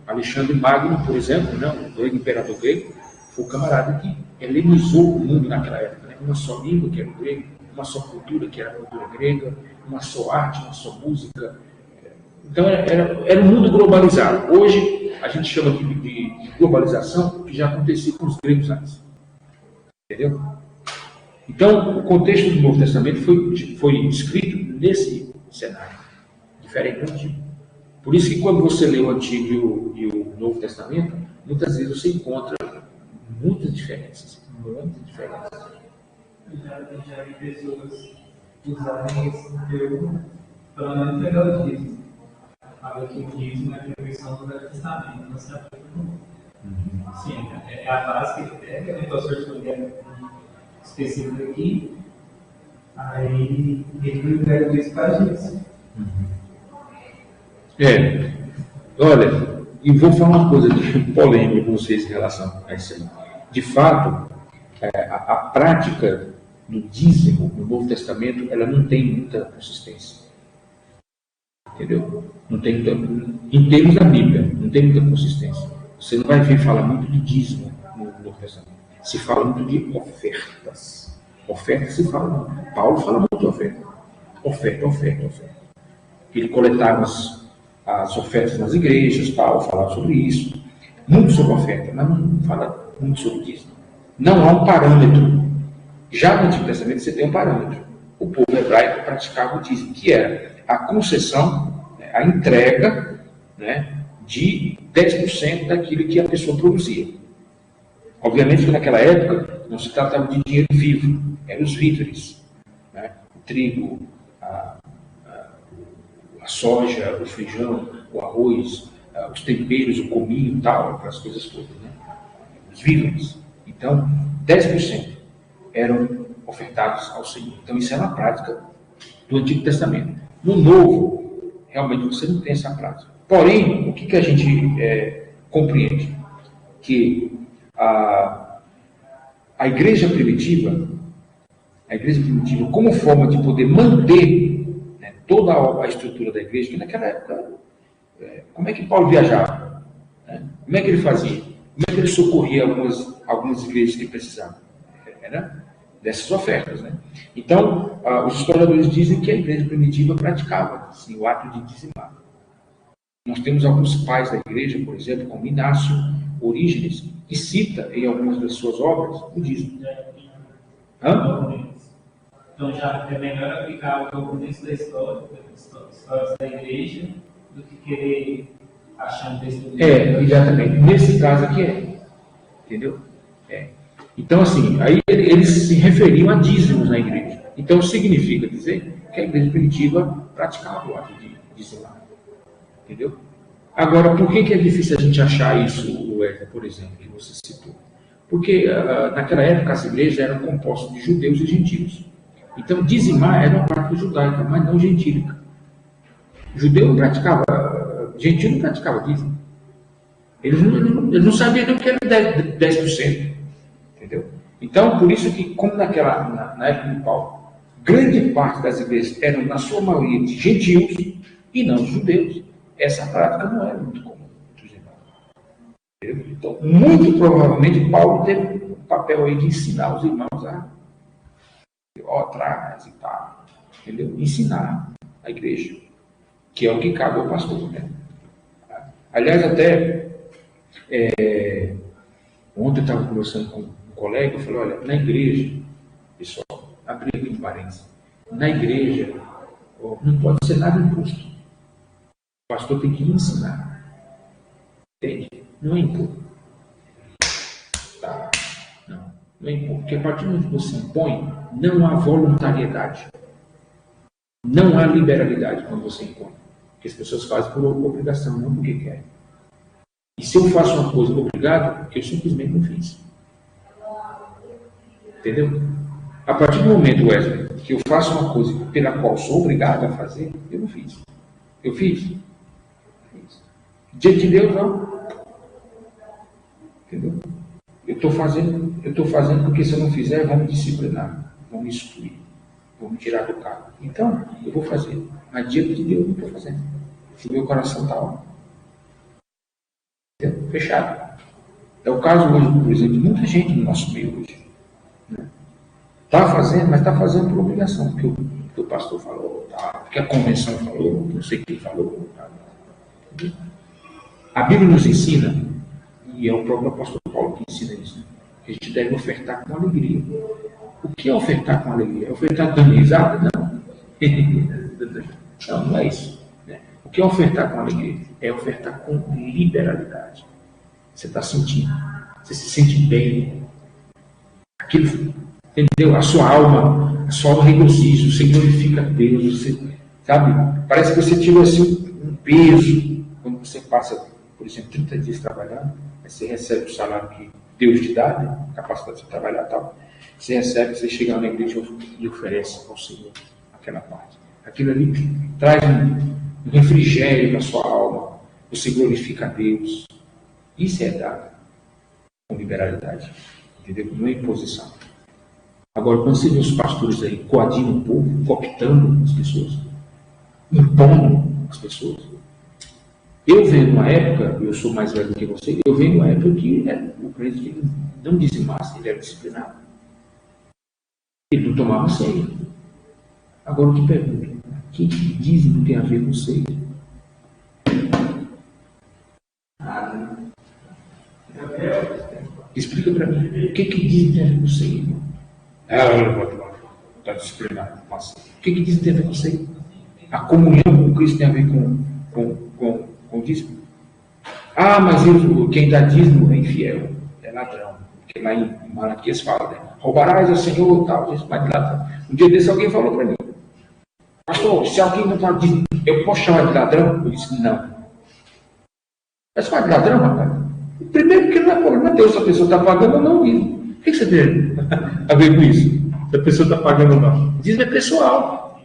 A: Alexandre Magno, por exemplo, né? O grande imperador grego, foi o camarada que helenizou o mundo naquela época, né? Uma só língua, que era o grego, uma só cultura, que era a cultura grega, uma só arte, uma só música. Então era um mundo globalizado. Hoje a gente chama de globalização, que já acontecia com os gregos antes. Entendeu? Então, o contexto do Novo Testamento foi escrito nesse cenário, diferente do Antigo. Por isso que quando você lê o Antigo e o Novo Testamento, muitas vezes você encontra muitas diferenças. Muitas diferenças.
C: Eu já vi pessoas usarem esse conteúdo para não entregar o dízimo. Fala que o dízimo é a atribuição do Velho Testamento, não se aplica no Novo. Sim, é a base que ele pega, né? O pastor escolheu específico aqui, aí ele entrega isso para a gente.
A: Olha, e vou falar uma coisa polêmica com vocês em relação a isso aí. De fato, a prática do dízimo no Novo Testamento, ela não tem muita consistência. Entendeu? Não tem muita, em termos da Bíblia, não tem muita consistência. Você não vai ver falar muito de dízimo no Novo Testamento. Se fala muito de ofertas. Ofertas se fala muito. Paulo fala muito de oferta. Oferta. Ele coletava as ofertas nas igrejas, Paulo falava sobre isso. Muito sobre oferta, mas não fala muito sobre dízimo. Não há um parâmetro. Já no Antigo Testamento você tem um parâmetro. O povo hebraico praticava o dízimo, que era a concessão, a entrega, né, de 10% daquilo que a pessoa produzia. Obviamente que naquela época não se tratava de dinheiro vivo, eram os víveres, né? O trigo, a soja, o feijão, o arroz, os temperos, o cominho e tal, aquelas coisas todas, né? Os víveres. Então, 10% eram ofertados ao Senhor. Então, isso era a prática do Antigo Testamento. No Novo, realmente você não tem essa prática. Porém, o que a gente compreende? que a igreja primitiva, como forma de poder manter, né, toda a estrutura da igreja, que naquela época, como é que Paulo viajava? Né? Como é que ele fazia? Como é que ele socorria algumas igrejas que precisavam? Era dessas ofertas. Né? Então, os historiadores dizem que a igreja primitiva praticava assim, o ato de dizimar. Nós temos alguns pais da igreja, por exemplo, como Inácio, Orígenes, que cita em algumas das suas obras o dízimo.
C: Então já é melhor aplicar o documento da história, histórias da igreja, do que querer achar um texto do
A: exatamente. Nesse caso aqui entendeu? Então, assim, aí eles se referiam a dízimos na igreja. Então, significa dizer que a igreja primitiva praticava o ato de dizimar. Entendeu? Agora, por que é difícil a gente achar isso, Wesley, por exemplo, que você citou? Porque naquela época as igrejas eram compostas de judeus e gentios. Então, dizimar era uma prática judaica, mas não gentílica. Judeu não praticava, gentio não praticava dízimo. Eles não sabiam nem o que era 10%. Entendeu? Então, por isso que, como na época de Paulo, grande parte das igrejas eram, na sua maioria, de gentios e não de judeus, essa prática não era muito comum. Então, muito provavelmente, Paulo teve um papel aí de ensinar os irmãos a atrás e tal. Entendeu? Ensinar a igreja, que é o que cabe ao pastor. Né? Aliás, até ontem eu estava conversando com um colega, eu falei, olha, na igreja, pessoal, abri aqui um parênteses, na igreja não pode ser nada imposto. O pastor tem que ensinar. Entende? Não é impor. Tá? Não é impor. Porque a partir do momento que você impõe, não há voluntariedade. Não há liberalidade quando você impõe. Porque as pessoas fazem por obrigação, não porque querem. E se eu faço uma coisa obrigado, eu simplesmente não fiz. Entendeu? A partir do momento, Wesley, que eu faço uma coisa pela qual sou obrigado a fazer, eu não fiz. Eu fiz. Diante de Deus, não. Entendeu? Eu estou fazendo porque se eu não fizer, vão me disciplinar, vão me excluir, vão me tirar do cargo. Então, eu vou fazer. Mas diante de Deus, eu não estou fazendo. O meu coração está lá. Fechado. É o caso hoje, por exemplo, de muita gente no nosso meio hoje. Está fazendo, mas está fazendo por obrigação, porque o pastor falou, porque a convenção falou, não sei quem falou. A Bíblia nos ensina, e é o próprio apóstolo Paulo que ensina isso, que a gente deve ofertar com alegria. O que é ofertar com alegria? É ofertar dando risada? Não. Não é isso. O que é ofertar com alegria? É ofertar com liberalidade. Você está sentindo, você se sente bem. Aquilo, entendeu? A sua alma regozija, você glorifica a Deus, você, sabe? Parece que você tirou assim um peso. Quando você passa, por exemplo, 30 dias trabalhando, aí você recebe o salário que Deus te dá, né? Capacidade de trabalhar e tal. Você recebe, você chega na igreja e oferece ao Senhor aquela parte. Aquilo ali traz um refrigério para a sua alma. Você glorifica a Deus. Isso é dado com liberalidade. Entendeu? Não é imposição. Agora, quando você vê os pastores aí coadindo o povo, cooptando as pessoas, impondo as pessoas. Eu venho numa época, eu sou mais velho do que você, eu venho numa época que o crente não dizimasse, ele era disciplinado. Ele não tomava ceia. Agora eu te pergunto, o que dízimo tem a ver com ceia? Explica para mim, o que dízimo tem a ver com ceia? Está disciplinado. Mas o que dízimo tem a ver com ceia? A comunhão com Cristo tem a ver com dízimo? Mas quem dá dízimo é infiel, é ladrão. Porque lá em Malaquias fala, né? Roubarás ao Senhor e tal, isso vai de ladrão. Um dia desse alguém falou para mim, pastor, se alguém não está dízimo, eu posso chamar de ladrão? Eu disse, não. Vai chamar de ladrão, rapaz? Primeiro porque não é problema Deus, se a pessoa está pagando ou não dízimo. O que você tem a ver com isso? Se a pessoa está pagando ou não. Dízimo é pessoal.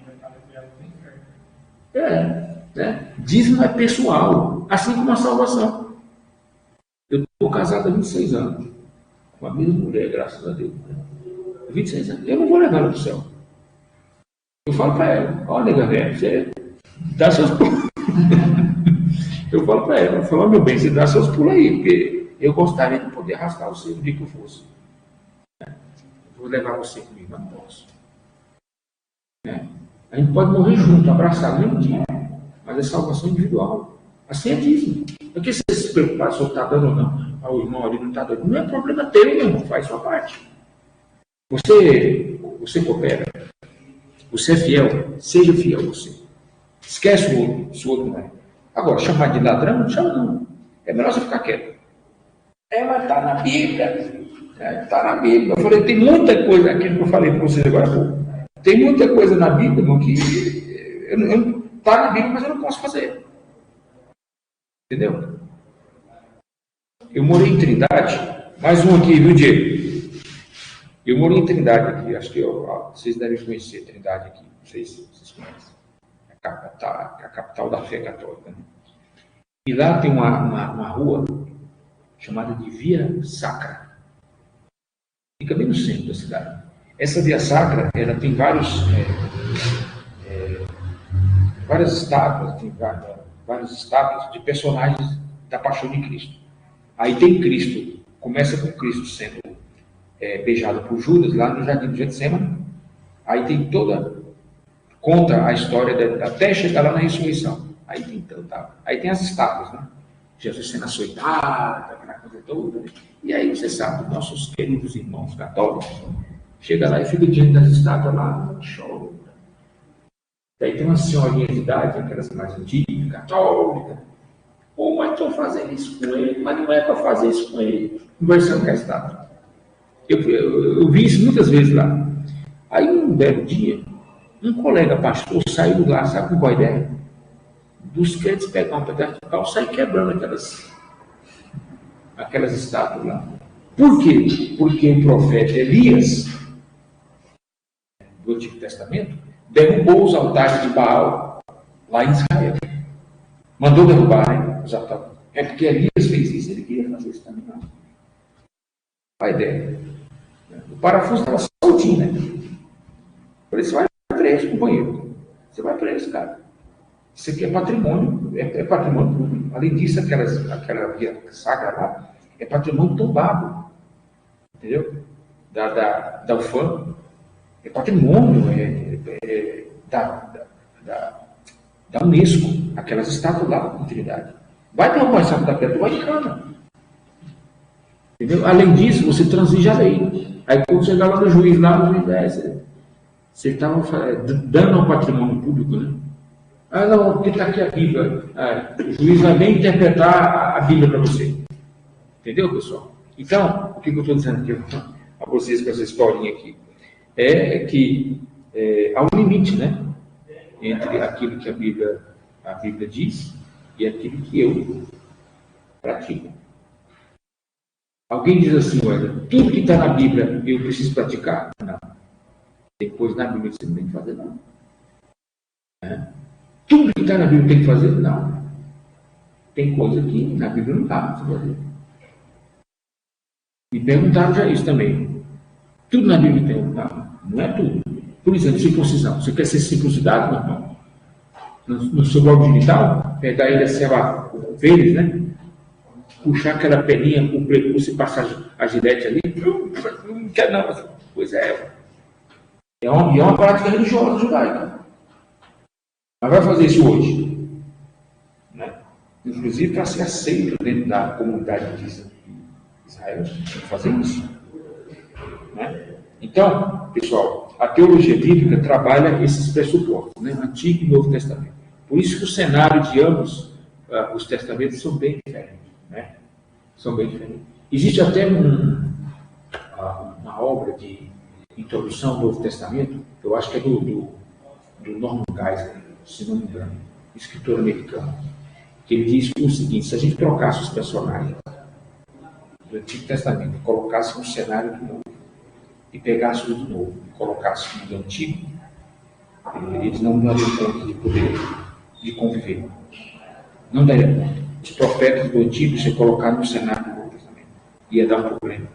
A: Dízimo é pessoal, assim como a salvação. Eu Estou casado há 26 anos, com a mesma mulher, graças a Deus. 26 anos. Eu não vou levar ela para o céu. Eu falo para ela, olha, nega velha, você dá seus pulos. Eu falo para ela, ó, meu bem, você dá seus pulos aí, porque eu gostaria de poder arrastar você no dia que eu fosse. Vou levar você comigo, mas não posso. A gente pode morrer junto, abraçado no mesmo dia, mas é salvação individual. Assim é dízimo. Por que você se preocupar se eu está dando ou não? Ah, o irmão ali não está dando. Não é problema teu, meu irmão, faz sua parte. Você coopera. Você é fiel, seja fiel você. Esquece o outro, se o outro não é. Agora, chamar de ladrão, não chama não. É melhor você ficar quieto. Mas está na Bíblia. Está na Bíblia. Eu falei, tem muita coisa, aquilo que eu falei para vocês agora há pouco. Tem muita coisa na Bíblia, irmão, que está na Bíblia, mas eu não posso fazer. Entendeu? Eu morei em Trindade, mais um aqui, viu, Diego? Eu morei em Trindade aqui, acho que vocês devem conhecer Trindade aqui, não sei se vocês conhecem. É a capital da fé católica. Né? E lá tem uma rua chamada de Via Sacra. Fica bem no centro da cidade. Essa Via Sacra, ela tem várias estátuas, várias estátuas de personagens da Paixão de Cristo. Aí tem Cristo, começa com Cristo sendo beijado por Judas, lá no Jardim do Getsemane. Aí tem conta a história até chegar lá na ressurreição. Aí tem as estátuas, né? Jesus sendo açoitado, aquela coisa toda. Né? E aí você sabe, nossos queridos irmãos católicos, chega lá e fica diante das estátuas lá, chora. Daí tem uma senhorinha de idade, aquelas mais antigas, católica. Pô, mas estou fazendo isso com ele, mas não é para fazer isso com ele. Conversando com a estátua. Eu vi isso muitas vezes lá. Aí um belo dia, um colega pastor saiu lá, sabe qual a ideia? Dos crentes pegar um pedaço de pau e sair quebrando aquelas estátuas lá. Por quê? Porque o profeta Elias, do Antigo Testamento, derrubou os altares de Baal lá em Israel. Mandou derrubar, né? Os altares. É porque Elias fez isso, ele queria fazer isso também. Não. A ideia. O parafuso estava soltinho, né? Falei, você vai preso, companheiro. Você vai preso, cara. Isso aqui é patrimônio, é patrimônio público. Além disso, aquela via sacra lá é patrimônio tombado. Entendeu? Da UFAM. É patrimônio da Unesco. Aquelas estátuas lá na Trindade. Vai derrubar essa estátua da pedra, tu vai em cana. Entendeu? Além disso, você transige a lei. Aí quando chegar lá no juiz, você estava dando ao patrimônio público, né? Ah, não, porque está aqui a Bíblia. O juiz vai bem interpretar a Bíblia para você. Entendeu, pessoal? Então, o que eu estou dizendo aqui a vocês com essa historinha aqui? É que há um limite, né? Entre aquilo que a Bíblia diz e aquilo que eu pratico. Alguém diz assim, olha, tudo que está na Bíblia eu preciso praticar? Não. Depois na Bíblia você não tem que fazer, não. Tudo que está na Bíblia tem que fazer? Não. Tem coisa que na Bíblia não dá para fazer. Me perguntaram já isso também. Tudo na Bíblia tem? Não é tudo. Por exemplo, circuncisão. Você quer ser circuncidado, meu irmão? No seu órgão genital? Pegar ele assim, o pênis, né? Puxar aquela peninha com o prepúcio e passar a gilete ali? Não quer não. Pois é. É uma prática religiosa judaica. Mas vai fazer isso hoje. Né? Inclusive para ser aceito dentro da comunidade de Israel. Tem que fazer isso. Né? Então, pessoal, a teologia bíblica trabalha esses pressupostos, né? Antigo e Novo Testamento. Por isso que o cenário de ambos os testamentos são bem diferentes. Né? São bem diferentes. Existe até uma obra de introdução ao Novo Testamento, eu acho que é do Norman Geisler, se não me engano, escritor americano, que ele diz o seguinte: se a gente trocasse os personagens do Antigo Testamento, colocasse um cenário do Novo, e pegasse o do Novo, e colocasse o do Antigo, eles não dariam conta de conviver. Não daria conta. Os profetas do Antigo se colocaram no cenário do Novo Testamento. Ia dar um problema.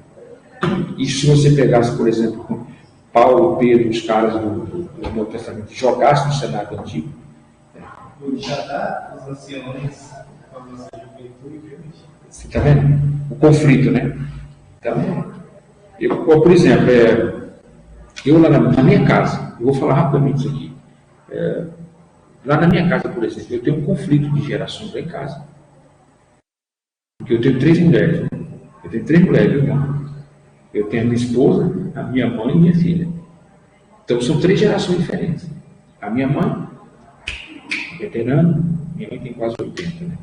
A: E se você pegasse, por exemplo, Paulo, Pedro, os caras do Novo Testamento, jogasse no cenário antigo.
C: Já dá os anciões com a nossa juventude.
A: Você está vendo? O conflito, né? Então, por exemplo, eu lá na minha casa, eu vou falar rapidamente isso aqui. Lá na minha casa, por exemplo, eu tenho um conflito de gerações lá em casa. Porque eu tenho 3 mulheres, né? Eu tenho 3 mulheres, viu, irmão? Eu tenho a minha esposa, a minha mãe e minha filha. Então são 3 gerações diferentes. A minha mãe, veterana, minha mãe tem quase 80, né?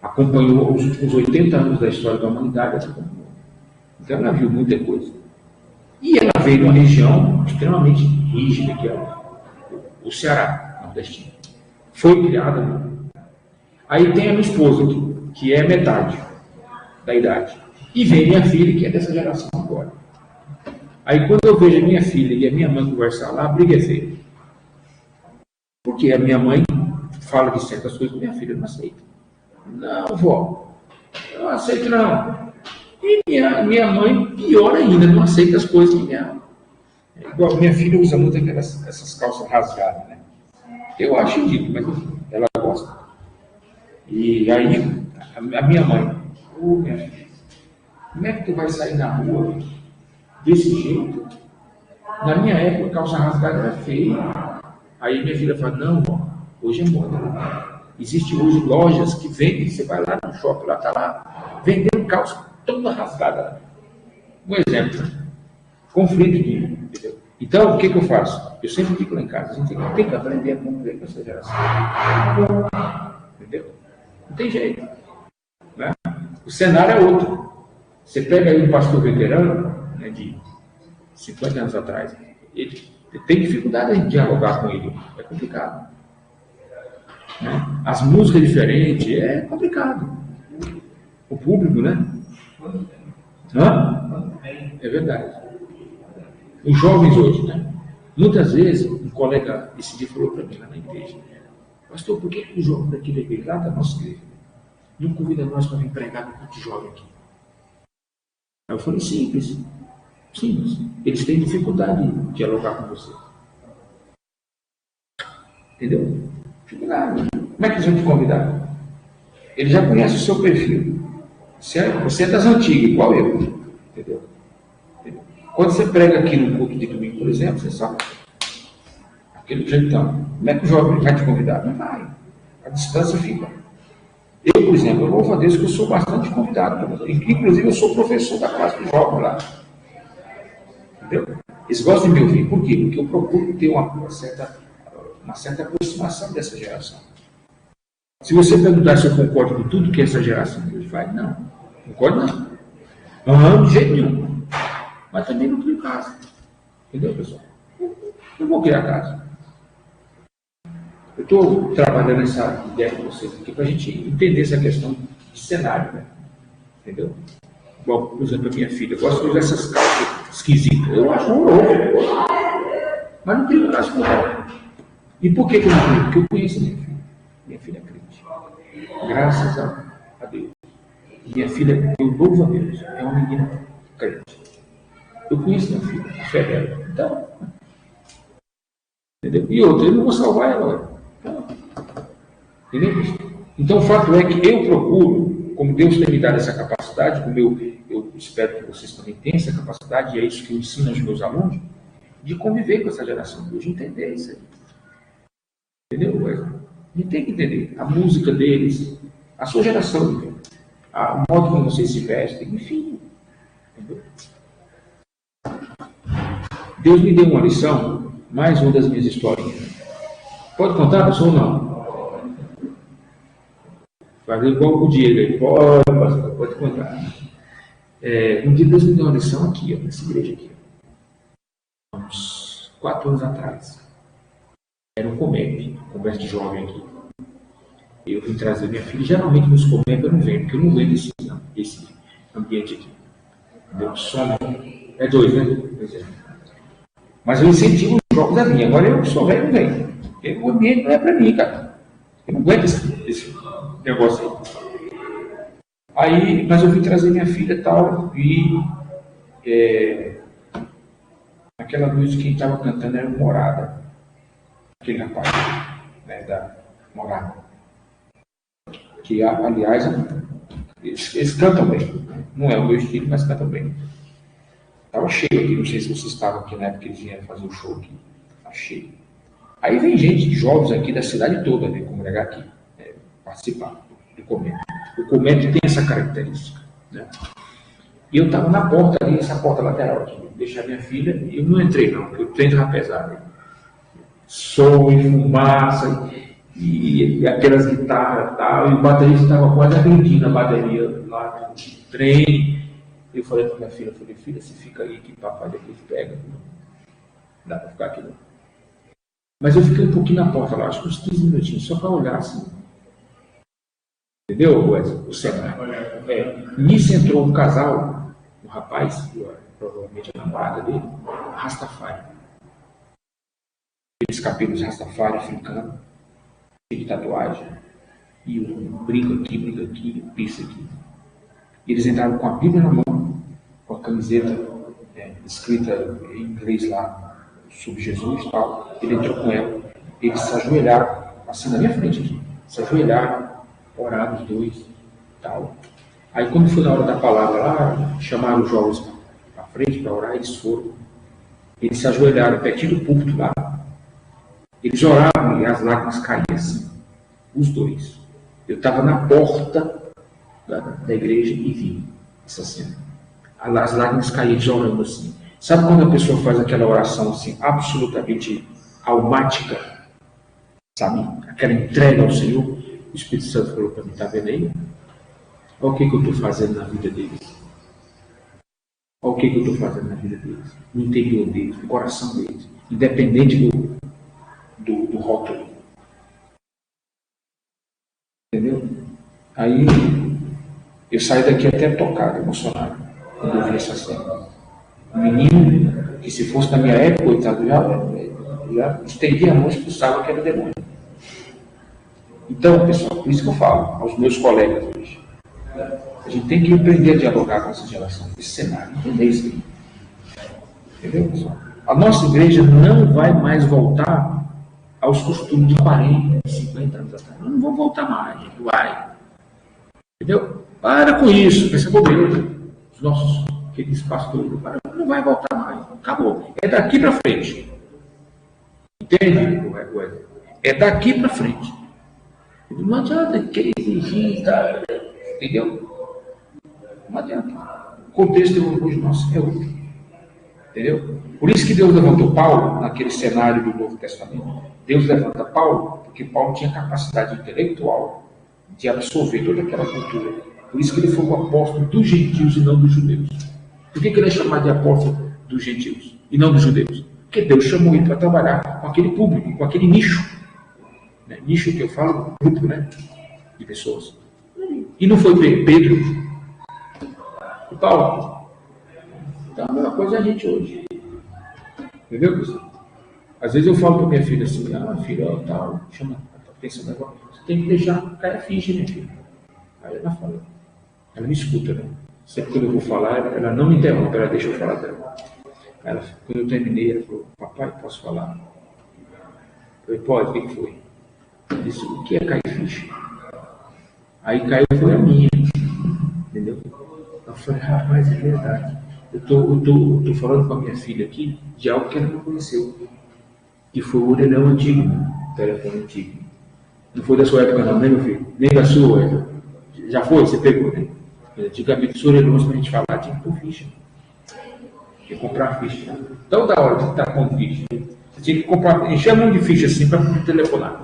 A: Acompanhou os 80 anos da história da humanidade, ela acompanhou. Então ela viu muita coisa. E ela veio de uma região extremamente rígida, que é o Ceará, nordestino. Foi criada. Né? Aí tem a minha esposa, que é metade da idade. E vem minha filha, que é dessa geração agora. Aí quando eu vejo a minha filha e a minha mãe conversar lá, a briga é feia. Porque a minha mãe fala de certas coisas que minha filha não aceita. Não, vó, eu não aceito não. E minha mãe, pior ainda, não aceita as coisas que igual minha filha usa muito essas calças rasgadas, né? Eu acho ridículo, mas enfim, ela gosta. E aí, a minha mãe, minha filha, como é que tu vai sair na rua desse jeito? Na minha época, calça rasgada era feia. Aí minha filha fala, não, vó, hoje é moda. Né? Existem hoje lojas que vendem, você vai lá no shopping, lá está lá, vendendo calça toda rasgada. Um exemplo, conflito de, entendeu? Então, o que eu faço? Eu sempre fico lá em casa, a gente tem que aprender a conviver com essa geração. Entendeu? Não tem jeito. Né? O cenário é outro. Você pega aí um pastor veterano, né, de 50 anos atrás, ele tem dificuldade em dialogar com ele. É complicado. Né? As músicas diferentes, é complicado. O público, né? Hã? É verdade. Os jovens hoje, né? Muitas vezes, um colega esse dia falou para mim lá na igreja, pastor, por que o jovem daqui da igreja, lá da nossa igreja, não convida nós para vir pregar no culto jovem aqui? Aí eu falei, simples. Eles têm dificuldade de dialogar com você. Entendeu? Dificuldade. Como é que eles vão te convidar? Eles já conhecem o seu perfil. Você é das antigas, igual eu. Entendeu? Quando você prega aqui no culto de domingo, por exemplo, você sabe aquele jeitão. Como é que o jovem vai te convidar? Não vai. A distância fica. Eu, por exemplo, eu louvo a Deus que eu sou bastante convidado. Inclusive, eu sou professor da classe de jovens lá. Entendeu? Eles gostam de me ouvir. Por quê? Porque eu procuro ter uma certa aproximação dessa geração. Se você perguntar se eu concordo com tudo que essa geração faz, não. Concordo não. Não, de jeito nenhum. Mas também não crio casa. Entendeu, pessoal? Eu vou criar casa. Eu estou trabalhando essa ideia com vocês aqui para a gente entender essa questão de cenário, né? Entendeu? Bom, por exemplo, a minha filha gosta de usar essas calças esquisitas. Eu acho um louco. Mas não crio casa com ela. E por que eu não crio? Porque eu conheço a minha filha. Minha filha é crente. Graças a Deus. Minha filha, eu louvo a Deus, é uma menina crente. Eu conheço minha filha, a fé dela. Então, entendeu? E outra, eu não vou salvar ela. Entendeu? Então, o fato é que eu procuro, como Deus tem me dado essa capacidade, como eu espero que vocês também tenham essa capacidade, e é isso que eu ensino aos meus alunos, de conviver com essa geração de hoje, entender isso aí. Entendeu? A gente tem que entender a música deles, a sua geração, entendeu? O modo como vocês se vestem, enfim. Entendeu? Deus me deu uma lição, mais uma das minhas historinhas. Pode contar, pessoal, ou não? Fazer igual com o Diego aí. Pode contar. Um dia Deus me deu uma lição aqui, nessa igreja aqui. Uns 4 anos atrás. Era um comep, conversa de jovem aqui. Eu vim trazer minha filha. Geralmente nos comep eu não venho, porque eu não aguento esse ambiente aqui. Entendeu? Som. É 2, né? Pois é. Mas eu incentivo os jogos da minha. Agora eu que sou velho, não venho. Porque o ambiente não é para mim, cara. Eu não aguento esse negócio aí. Aí, mas eu vim trazer minha filha e tal, e aquela noite quem estava cantando era o Morada, aquele rapaz, né, da Morada. Que, aliás, eles cantam bem. Não é o meu estilo, mas cantam bem. Estava cheio aqui, não sei se vocês estavam aqui na época que eles vieram fazer o show aqui. Estava cheio. Aí vem gente, jovens aqui da cidade toda, vem congregar aqui, participar do Comento. O Comento tem essa característica. Né? E eu estava na porta ali, essa porta lateral aqui, deixar minha filha, e eu não entrei não, porque o trem estava pesado. Som e fumaça, e aquelas guitarras e tal, e o baterista estava quase agredindo a bateria lá no trem. Eu falei para minha filha, filha, você fica aí que papai depois pega. Não dá para ficar aqui não. Mas eu fiquei um pouquinho na porta lá, acho que uns 15 minutinhos, só para olhar assim. Entendeu, Wesley? O cenário. Nisso entrou um casal, um rapaz, provavelmente a namorada dele, Rastafari. Aqueles cabelos Rastafari africano, cheio de tatuagem, e um briga aqui, pisa aqui. E eles entraram com a Bíblia na mão, com a camiseta escrita em inglês lá, sobre Jesus e tal. Ele entrou com ela, eles se ajoelharam, assim na minha frente aqui, se ajoelharam, oraram os dois e tal. Aí quando foi na hora da palavra lá, chamaram os jovens para frente para orar, eles foram. Eles se ajoelharam pertinho do púlpito lá. Eles oravam e as lágrimas caíam assim, os dois. Eu estava na porta da igreja e vi essa cena. As lágrimas caíam, eles orando assim. Sabe quando a pessoa faz aquela oração assim, absolutamente almática? Sabe? Aquela entrega ao Senhor? O Espírito Santo falou para mim, está vendo aí? Olha o que eu estou fazendo na vida deles. Olha o que eu estou fazendo na vida deles. No interior deles, no coração deles. Independente do rótulo. Entendeu? Aí eu saí daqui até tocado, emocionado, quando eu vi essa cena. Um menino que, se fosse na minha época, coitado, já estendia a mão e expulsava que era demônio. Então, pessoal, por isso que eu falo aos meus colegas hoje. A gente tem que aprender a dialogar com essa geração, esse cenário, entender isso aí. Entendeu, pessoal? A nossa igreja não vai mais voltar aos costumes de 40, 50 anos atrás. Não vão voltar mais, gente. Vai. Entendeu? Para com isso, com essa bobeira. Os nossos queridos pastores, não vai voltar mais. Acabou. É daqui para frente. Entende? É daqui para frente. Não adianta querer exigir, tá? Entendeu? Não adianta. O contexto hoje nosso é outro. Entendeu? Por isso que Deus levantou Paulo naquele cenário do Novo Testamento. Deus levanta Paulo porque Paulo tinha capacidade intelectual de absorver toda aquela cultura. Por isso que ele foi o apóstolo dos gentios e não dos judeus. Por que ele é chamado de apóstolo dos gentios e não dos judeus? Porque Deus chamou ele para trabalhar com aquele público, com aquele nicho. Né? Nicho que eu falo, grupo, né? De pessoas. E não foi Pedro e Paulo. Então a mesma coisa é a gente hoje. Entendeu, pessoal? Às vezes eu falo para minha filha assim, filha, tal, chama a atenção agora. Você tem que deixar cair a ficha, minha filha. Aí ela fala. Ela me escuta, né? Sempre quando eu vou falar, ela não me interrompe, ela deixa eu falar dela. Ela, quando eu terminei, ela falou, papai, posso falar? Eu falei, pode, o que foi? Ela disse, o que é cair ficha? Aí caiu, foi a minha. Entendeu? Eu falei, rapaz, é verdade. Eu tô falando com a minha filha aqui de algo que ela não conheceu. Que foi o orelhão antigo, né? O telefone antigo. Não foi da sua época não, né, meu filho? Nem da sua. Já foi? Você pegou, né? Antigamente, os orelhões, para a gente falar, tinha que pôr ficha. Tinha que comprar ficha. Então, da hora de estar com ficha. Você tinha que comprar, encher a mão de ficha assim para poder telefonar.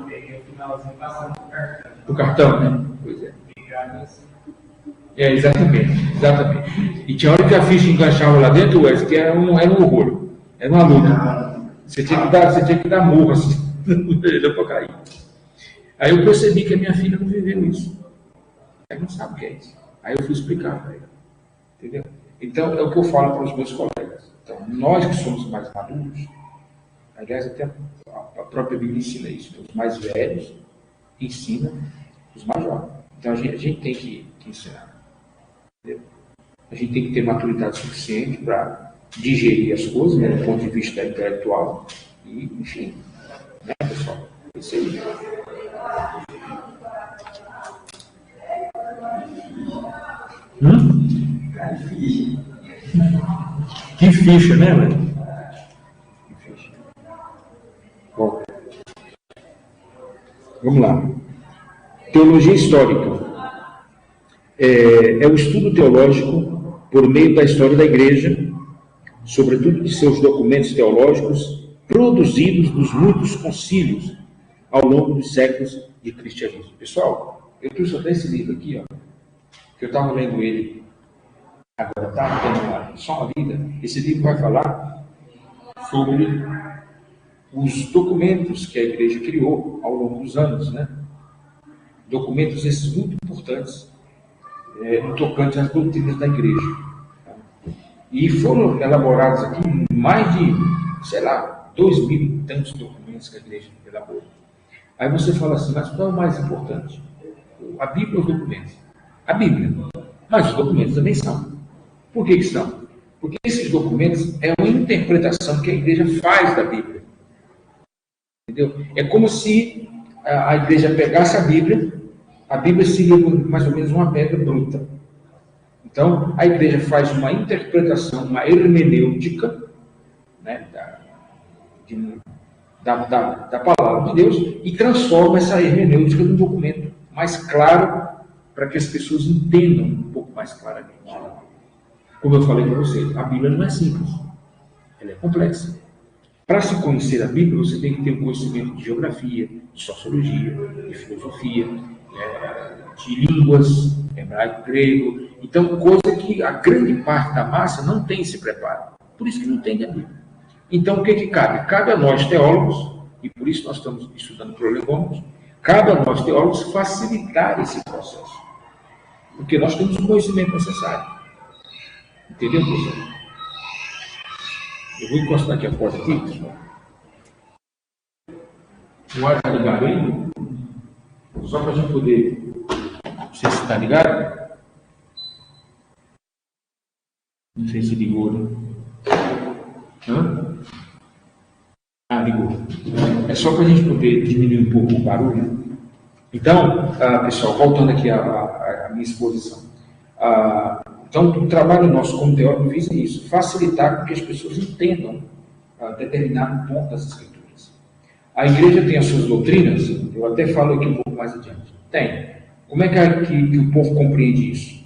A: O cartão, né? Pois é. Exatamente. E tinha hora que a ficha enganchava lá dentro, Wesley, que era um horror. Era uma luta. Você tinha que dar murro assim, para cair. Aí eu percebi que a minha filha não viveu isso. Ela não sabe o que é isso. Aí eu fui explicar para ela. Entendeu? Então, é o que eu falo para os meus colegas. Então, nós que somos mais maduros, aliás, até a própria Bíblia ensina isso. Os mais velhos ensinam os mais jovens. Então, a gente tem que ensinar. Entendeu? A gente tem que ter maturidade suficiente para digerir as coisas, né, do ponto de vista intelectual. E, enfim, né, pessoal? É isso aí. Que ficha, né, velho? Que ficha. Bom, vamos lá. Teologia histórica. É o estudo teológico por meio da história da Igreja, sobretudo de seus documentos teológicos, produzidos nos muitos concílios ao longo dos séculos de cristianismo. Pessoal, eu trouxe até esse livro aqui, ó, que eu estava lendo ele agora, tá? Tendo só uma vida. Esse livro vai falar sobre os documentos que a Igreja criou ao longo dos anos, né? Documentos esses muito importantes, tocantes às doutrinas da Igreja. E foram elaborados aqui mais de, 2.000 e tantos documentos que a Igreja elaborou. Aí você fala assim, mas qual é o mais importante? A Bíblia ou os documentos? A Bíblia. Mas os documentos também são. Por que são? Porque esses documentos é uma interpretação que a Igreja faz da Bíblia. Entendeu? É como se a Igreja pegasse a Bíblia seria mais ou menos uma pedra bruta. Então, a Igreja faz uma interpretação, uma hermenêutica, né, da palavra de Deus e transforma essa hermenêutica num documento mais claro para que as pessoas entendam um pouco mais claramente. Como eu falei para vocês, a Bíblia não é simples, ela é complexa. Para se conhecer a Bíblia, você tem que ter um conhecimento de geografia, de sociologia, de filosofia, de línguas, hebraico, grego. Então, coisa que a grande parte da massa não tem esse preparo. Por isso que não tem a Bíblia. Então, o que cabe? Cabe a nós teólogos, e por isso nós estamos estudando prolegômenos, cabe a nós teólogos facilitar esse processo. Porque nós temos o conhecimento necessário. Entendeu, professor? Eu vou encostar aqui a porta aqui, pessoal. O ar está ligado ainda? Só para a gente poder... Não sei se está ligado. Não sei se ligou, né? Ligou. É só para a gente poder diminuir um pouco o barulho. Então, pessoal, voltando aqui à minha exposição. Então, o trabalho nosso como teólogo visa isso, facilitar com que as pessoas entendam determinado ponto das Escrituras. A Igreja tem as suas doutrinas, eu até falo aqui um pouco mais adiante. Tem. Como é que o povo compreende isso?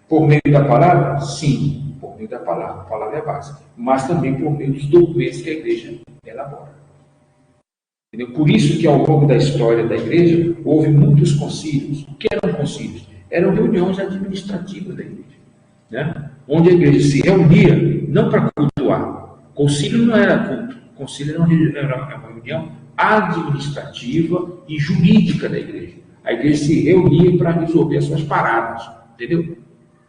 A: Por meio da palavra? Sim, por meio da palavra. A palavra é a base. Mas também por meio dos documentos que a Igreja elabora. Entendeu? Por isso que ao longo da história da Igreja, houve muitos concílios. O que eram concílios? Eram reuniões administrativas da Igreja, né? Onde a Igreja se reunia, não para cultuar. Concílio não era culto. Concílio era uma reunião administrativa e jurídica da Igreja. A Igreja se reunia para resolver as suas paradas, entendeu?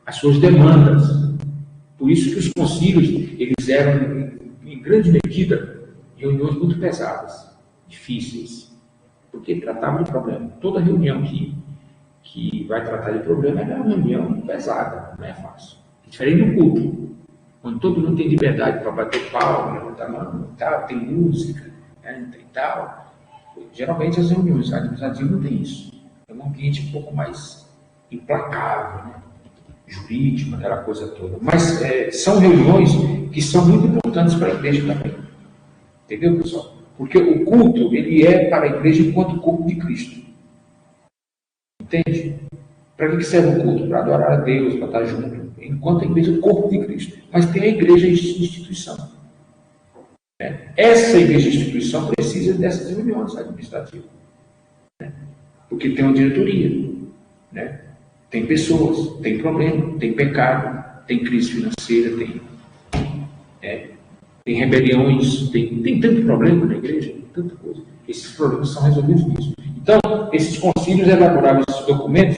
A: As suas demandas. Por isso que os concílios, eles eram, em grande medida, reuniões muito pesadas, difíceis, porque tratavam de problema. Toda reunião que vai tratar de problema é uma reunião pesada, não é fácil. Diferente do culto, quando todo mundo tem liberdade para bater palma, levantar a mão, tal, tem música, né, e tal. Geralmente as reuniões administrativas não tem isso. É um ambiente um pouco mais implacável, né? Jurídico, aquela coisa toda. Mas são reuniões que são muito importantes para a Igreja também. Entendeu, pessoal? Porque o culto, ele é para a Igreja enquanto corpo de Cristo. Entende? Para que serve o culto? Para adorar a Deus, para estar junto. Enquanto a Igreja é o corpo de Cristo. Mas tem a Igreja instituição. Essa Igreja instituição precisa dessas reuniões administrativas. Porque tem uma diretoria. Né? Tem pessoas, tem problema, tem pecado, tem crise financeira, tem rebeliões, tem tanto problema na igreja, tanta coisa. Esses problemas são resolvidos nisso. Então, esses concílios elaboravam esses documentos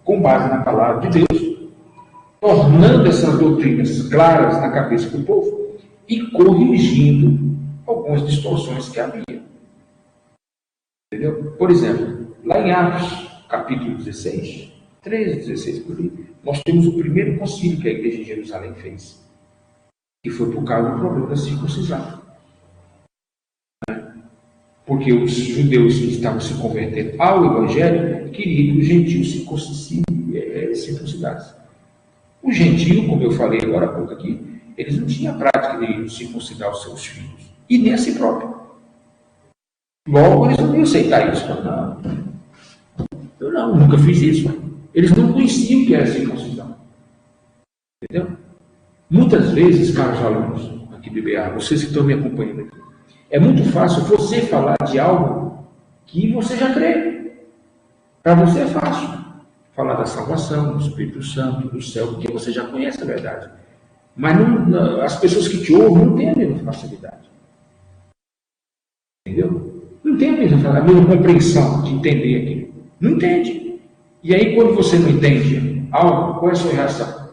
A: com base na palavra de Deus, tornando essas doutrinas claras na cabeça do povo e corrigindo algumas distorções que havia. Entendeu? Por exemplo, lá em Atos, capítulo 16, 13, 16 por aí, nós temos o primeiro concílio que a igreja de Jerusalém fez, que foi por causa do problema da circuncisão. Porque os judeus que estavam se convertendo ao Evangelho queriam que os gentios se circuncidassem. O gentio, como eu falei agora há pouco aqui, eles não tinham a prática de circuncidar os seus filhos, e nem a si próprio. Logo, eles não iam aceitar isso. Não, eu não, nunca fiz isso. Eles não conheciam o que era circuncisão. Entendeu? Muitas vezes, caros alunos aqui do IBA, vocês que estão me acompanhando aqui, é muito fácil você falar de algo que você já crê. Para você é fácil falar da salvação, do Espírito Santo, do céu, porque você já conhece a verdade. Mas as pessoas que te ouvem não têm a mesma facilidade. Entendeu? Não tem a mesma compreensão de entender aquilo. Não entende. E aí, quando você não entende algo, qual é a sua reação?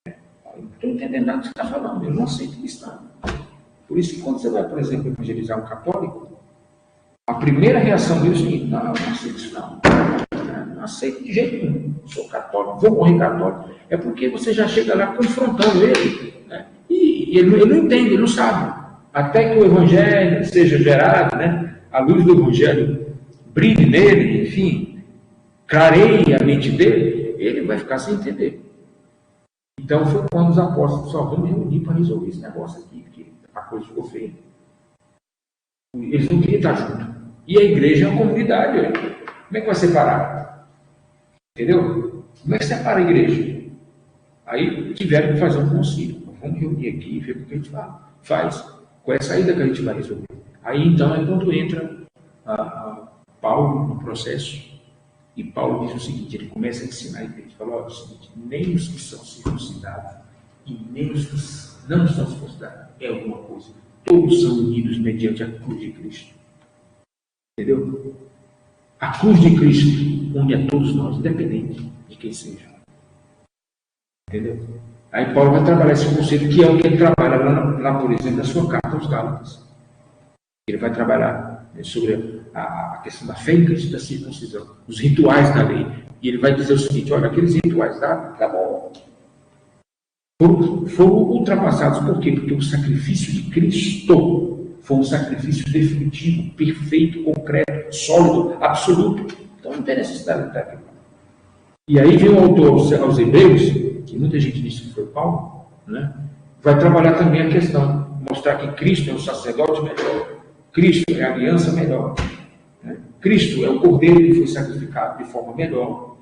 A: Eu não estou entendendo nada que você está falando, eu não aceito cristão. Por isso que quando você vai, por exemplo, evangelizar um católico, a primeira reação dele é o seguinte: não aceito isso não. Não aceito de jeito nenhum. Sou católico, vou morrer católico. É porque você já chega lá confrontando ele. Né? E ele não entende, ele não sabe. Até que o evangelho seja gerado, né? A luz do evangelho brilhe nele, enfim, clareie a mente dele, ele vai ficar sem entender. Então foi quando os apóstolos só vão reunir para resolver esse negócio aqui, porque a coisa ficou feia. Eles não queriam estar juntos. E a igreja é uma comunidade. Olha. Como é que vai separar? Entendeu? Como é que separa a igreja? Aí tiveram que fazer um concílio. Vamos reunir aqui e ver o que a gente faz. Qual é a saída que a gente vai resolver? Aí então é quando entra Paulo no processo. E Paulo diz o seguinte: ele começa a ensinar a igreja. Ele fala: olha, é o seguinte, nem os que são circuncidados e nem os que não são circuncidados é alguma coisa. Todos são unidos mediante a cruz de Cristo. Entendeu? A cruz de Cristo une a todos nós, independente de quem seja. Entendeu? Aí Paulo vai trabalhar esse conceito, que é o que ele trabalha lá, por exemplo, na sua carta aos Gálatas. Ele vai trabalhar sobre a questão da fé em Cristo e da circuncisão, os rituais da lei. E ele vai dizer o seguinte: olha, aqueles rituais tá bom. Foram ultrapassados. Por quê? Porque o sacrifício de Cristo foi um sacrifício definitivo, perfeito, concreto, sólido, absoluto. Então não tem necessidade de estar aqui. E aí vem o autor aos Hebreus, que muita gente disse que foi Paulo, né? Vai trabalhar também a questão, mostrar que Cristo é um sacerdote melhor, Cristo é a aliança melhor, né? Cristo é o cordeiro que foi sacrificado de forma melhor.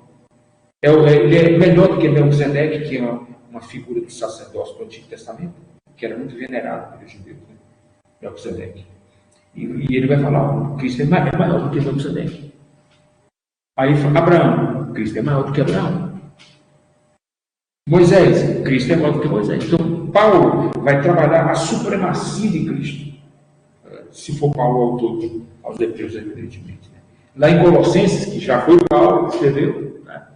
A: Ele é melhor do que Melquisedeque, que é uma figura do sacerdócio do Antigo Testamento, que era muito venerado pelos judeus, né? Melquisedeque. E ele vai falar: Cristo é maior do que Melquisedeque. Aí Abraão: Cristo é maior do que Abraão. Moisés: Cristo é maior do que Moisés. Então Paulo vai trabalhar a supremacia de Cristo, se for Paulo o autor aos Hebreus, evidentemente. Né? Lá em Colossenses, que já foi Paulo que escreveu, né?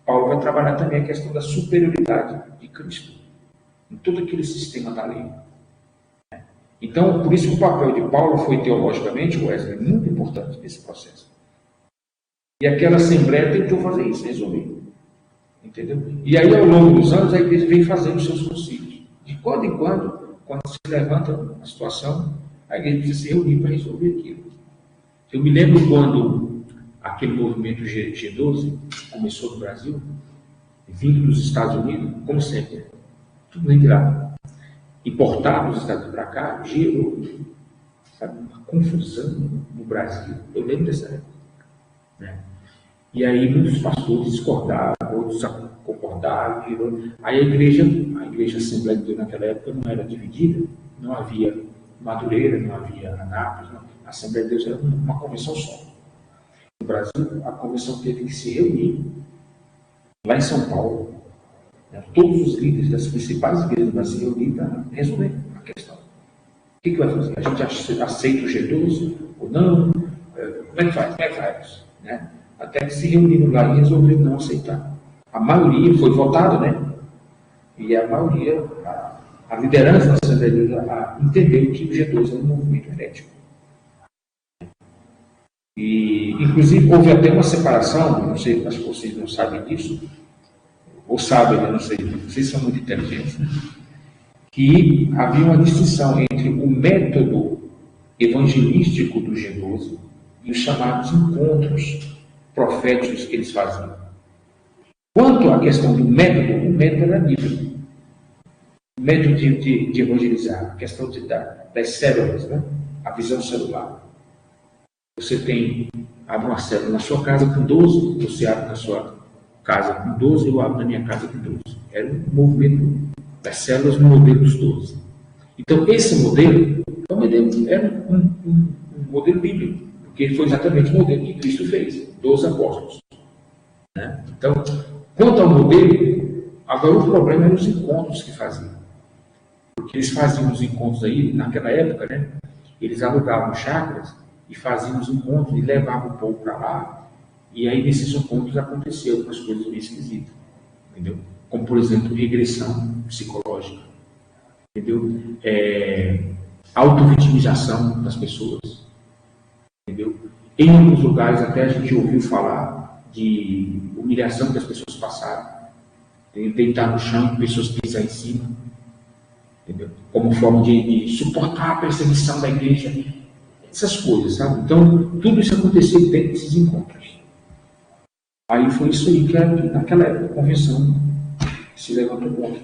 A: Paulo vai trabalhar também a questão da superioridade de Cristo em todo aquele sistema da lei. Então, por isso que o papel de Paulo foi, teologicamente, Wesley, muito importante nesse processo. E aquela assembleia tentou fazer isso, resolver. Entendeu? E aí, ao longo dos anos, a igreja vem fazendo seus concílios. De quando em quando se levanta a situação, a igreja precisa se reunir para resolver aquilo. Eu me lembro quando aquele movimento G12 começou no Brasil, vindo dos Estados Unidos, como sempre, tudo vem de lá. Importado dos Estados Unidos para cá, gerou, sabe, uma confusão no Brasil. Eu lembro dessa época. Né? E aí muitos pastores discordaram, outros concordaram, virou. Aí a igreja Assembleia de Deus naquela época não era dividida, não havia Madureira, não havia Anápolis, não. A Assembleia de Deus era uma convenção só. No Brasil, a convenção teve que se reunir lá em São Paulo. Todos os líderes das principais igrejas do Brasil se reuniram para resolver a questão. O que vai fazer? A gente aceita o G12 ou não? Como é que faz? Né? Até que se reuniram lá e resolveram não aceitar. A maioria foi votada, né? E a maioria, a liderança da Assembleia de Deus entendeu que o G12 era um movimento herético. E, inclusive, houve até uma separação, não sei se vocês não sabem disso. ou sabem, eu não sei, vocês são muito inteligentes, né? Que havia uma distinção entre o método evangelístico do G12 e os chamados encontros proféticos que eles faziam. Quanto à questão do método, o método era nível. O método de evangelizar, a questão das células, né? A visão celular. Você abre uma célula na sua casa com 12, você abre na sua casa com 12, eu abro na minha casa com 12. Era um movimento das células no modelo dos 12. Então, esse modelo era um modelo bíblico, porque foi exatamente o modelo que Cristo fez, 12 apóstolos. Né? Então, quanto ao modelo, agora o problema eram os encontros que faziam. Porque eles faziam os encontros aí, naquela época, né? Eles alugavam chácaras e faziam os encontros e levavam o povo para lá. E aí, nesses encontros, aconteciam algumas coisas meio esquisitas. Entendeu? Como, por exemplo, regressão psicológica. Entendeu? Autovitimização das pessoas. Entendeu? Em alguns lugares, até a gente ouviu falar de humilhação que as pessoas passaram. Deitar no chão, pessoas pisar em cima. Entendeu? Como forma de suportar a perseguição da igreja. Essas coisas, sabe? Então, tudo isso aconteceu dentro desses encontros. Aí foi isso aí que naquela época a convenção se levantou contra.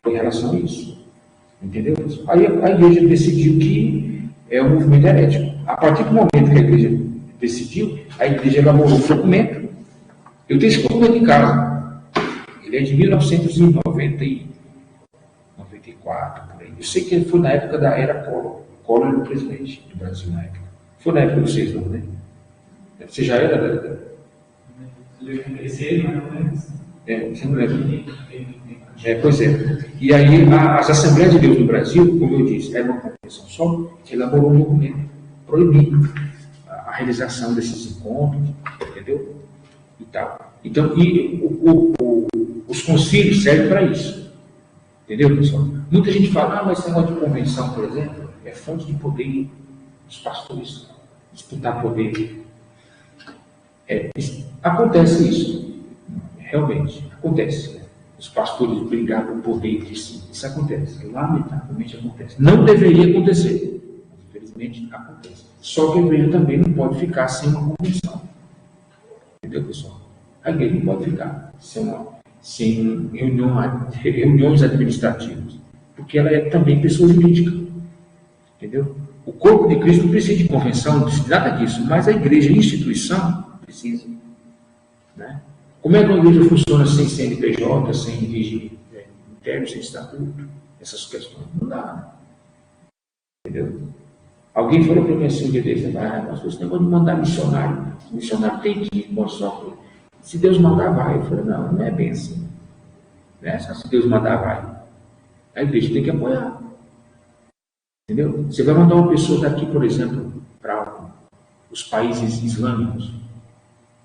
A: Foi em relação a isso. Entendeu? Aí a igreja decidiu que é um movimento herético. A partir do momento que a igreja decidiu, a igreja elaborou um documento. Eu tenho esse documento em casa. Ele é de 1994, por aí. Eu sei que ele foi na época da era Collor. Collor era o presidente do Brasil na época. Foi na época de vocês, não, né? Você já era
C: Esse mas não é isso.
A: você não lembra? Pois é. E aí, as Assembleias de Deus no Brasil, como eu disse, era uma convenção só, que elaborou um documento proibindo a realização desses encontros, entendeu? E tal. Então, os concílios servem para isso. Entendeu, pessoal? Muita gente fala, mas esse negócio de convenção, por exemplo, é fonte de poder dos pastores, disputar poder. Acontece isso. Realmente, acontece. Os pastores brigar por poder entre si. Isso acontece. Lamentavelmente acontece. Não deveria acontecer. Mas, infelizmente, acontece. Só que a igreja também não pode ficar sem uma convenção. Entendeu, pessoal? A igreja não pode ficar sem reuniões administrativas. Porque ela é também pessoa jurídica. Entendeu? O corpo de Cristo não precisa de convenção, não precisa de nada disso. Mas a igreja, a instituição, precisa. Né? Como é que a igreja funciona sem CNPJ, sem regime interno, sem estatuto? Essas questões não dá. Entendeu? Alguém falou para mim assim um dia desse, nós você negócio de mandar missionário. O missionário tem que ir, só se Deus mandar, vai. Eu falei, não é bem assim. Né? Só se Deus mandar, vai. A igreja tem que apoiar. Entendeu? Você vai mandar uma pessoa daqui, por exemplo, para os países islâmicos,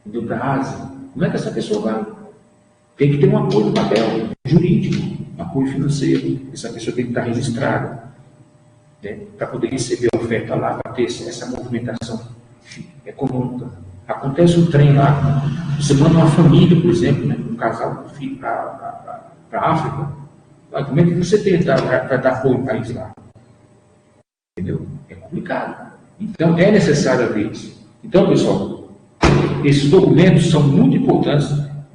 A: entendeu? Para a Ásia. Como é que essa pessoa vai? Tem que ter um apoio no papel jurídico, um apoio financeiro. Essa pessoa tem que estar registrada, né? Para poder receber a oferta lá, para ter essa movimentação econômica. Acontece um trem lá, você manda uma família, por exemplo, né? Um casal, um filho para a África. Como é que você tenta para dar apoio ao país lá? Entendeu? É complicado. Então, é necessário haver isso. Então, pessoal, esses documentos são muito importantes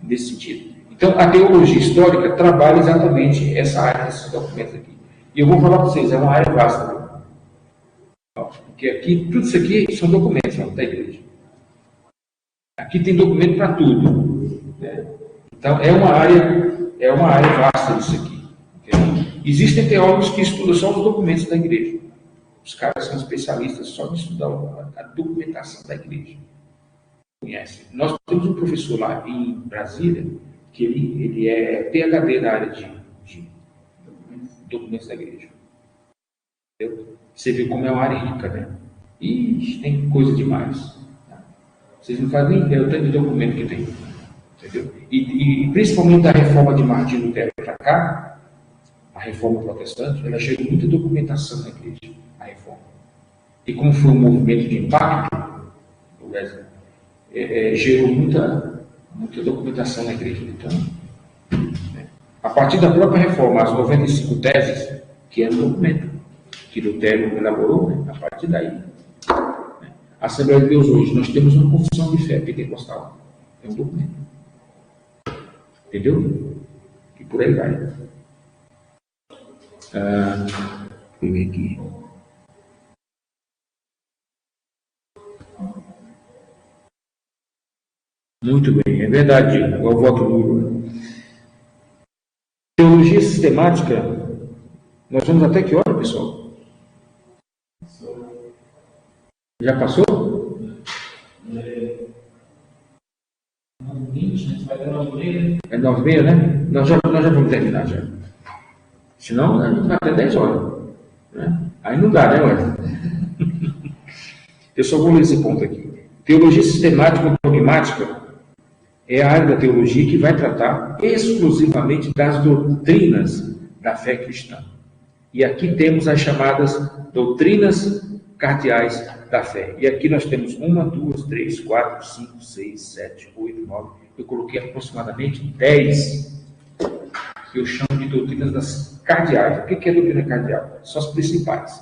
A: nesse sentido. Então, a teologia histórica trabalha exatamente essa área, esses documentos aqui. E eu vou falar para vocês, é uma área vasta. Viu? Porque aqui, tudo isso aqui são documentos da igreja. Aqui tem documento para tudo. Né? Então, é uma área vasta isso aqui. Entendeu? Existem teólogos que estudam só os documentos da igreja. Os caras são especialistas só em estudar a documentação da igreja. Conhece? Nós temos um professor lá em Brasília, que ele é PhD na área de documentos da igreja. Entendeu? Você vê como é uma área rica, né? E tem coisa demais. Tá? Vocês não fazem nem ideia do tanto de documento que tem. Entendeu? E principalmente da reforma de Martim Lutero para cá, a reforma protestante, ela gerou muita documentação na igreja. A reforma. E como foi um movimento de impacto, gerou muita documentação na igreja. Então, A partir da própria reforma, as 95 teses, que é um documento que Lutero elaborou, né? A partir daí. A Assembleia de Deus hoje, nós temos uma confissão de fé pentecostal. É um documento. Entendeu? E por aí vai. Deixa eu ver aqui. Muito bem, é verdade, igual o voto Lula. Teologia sistemática, nós vamos até que hora, pessoal? Já passou? É 9h30, né? Nós já vamos terminar já. Senão, a gente vai até 10 horas. Né? Aí não dá, né, Wesley? Eu só vou ler esse ponto aqui. Teologia sistemática ou dogmática é a área da teologia que vai tratar exclusivamente das doutrinas da fé cristã. E aqui temos as chamadas doutrinas cardeais da fé. E aqui nós temos 1, 2, 3, 4, 5, 6, 7, 8, 9. Eu coloquei aproximadamente 10 que eu chamo de doutrinas das cardeais. O que é doutrina cardeal? São as principais.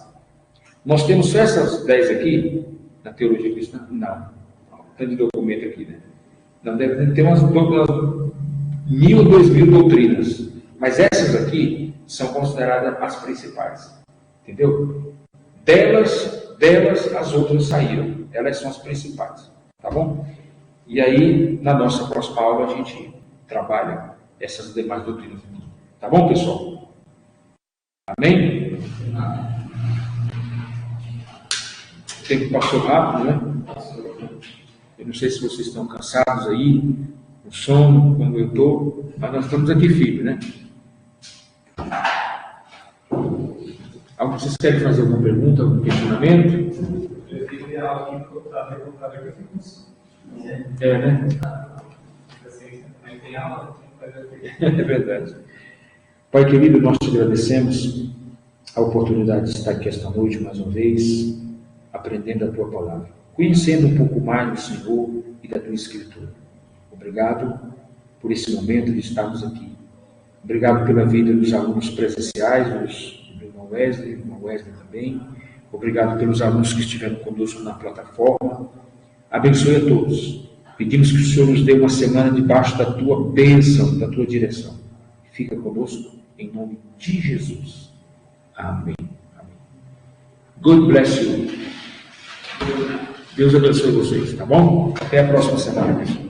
A: Nós temos só essas 10 aqui na teologia cristã? Não. Tem de documento aqui, né? Não, deve ter umas 1.000 ou 2.000 doutrinas. Mas essas aqui são consideradas as principais. Entendeu? Delas as outras saíram. Elas são as principais. Tá bom? E aí, na nossa próxima aula, a gente trabalha essas demais doutrinas aqui. Tá bom, pessoal? Amém? O tempo passou rápido, né? Eu não sei se vocês estão cansados aí, com sono, como eu estou, mas nós estamos aqui firmes, né? Vocês querem fazer alguma pergunta, algum questionamento?
C: Eu tive algo que está revoltado que eu fico com sono.
A: É, né?
C: Aí tem aula, tem que fazer
A: É verdade. Pai querido, nós te agradecemos a oportunidade de estar aqui esta noite mais uma vez, aprendendo a tua palavra, conhecendo um pouco mais do Senhor e da tua Escritura. Obrigado por esse momento de estarmos aqui. Obrigado pela vida dos alunos presenciais, do irmão Wesley também. Obrigado pelos alunos que estiveram conosco na plataforma. Abençoe a todos. Pedimos que o Senhor nos dê uma semana debaixo da tua bênção, da tua direção. Fica conosco em nome de Jesus. Amém. Amém. God bless you. Deus abençoe vocês, tá bom? Até a próxima semana, pessoal.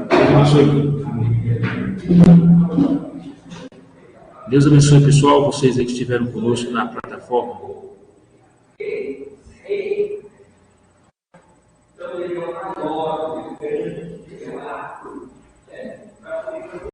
A: Deus abençoe. Deus abençoe, pessoal, vocês aí que estiveram conosco na plataforma.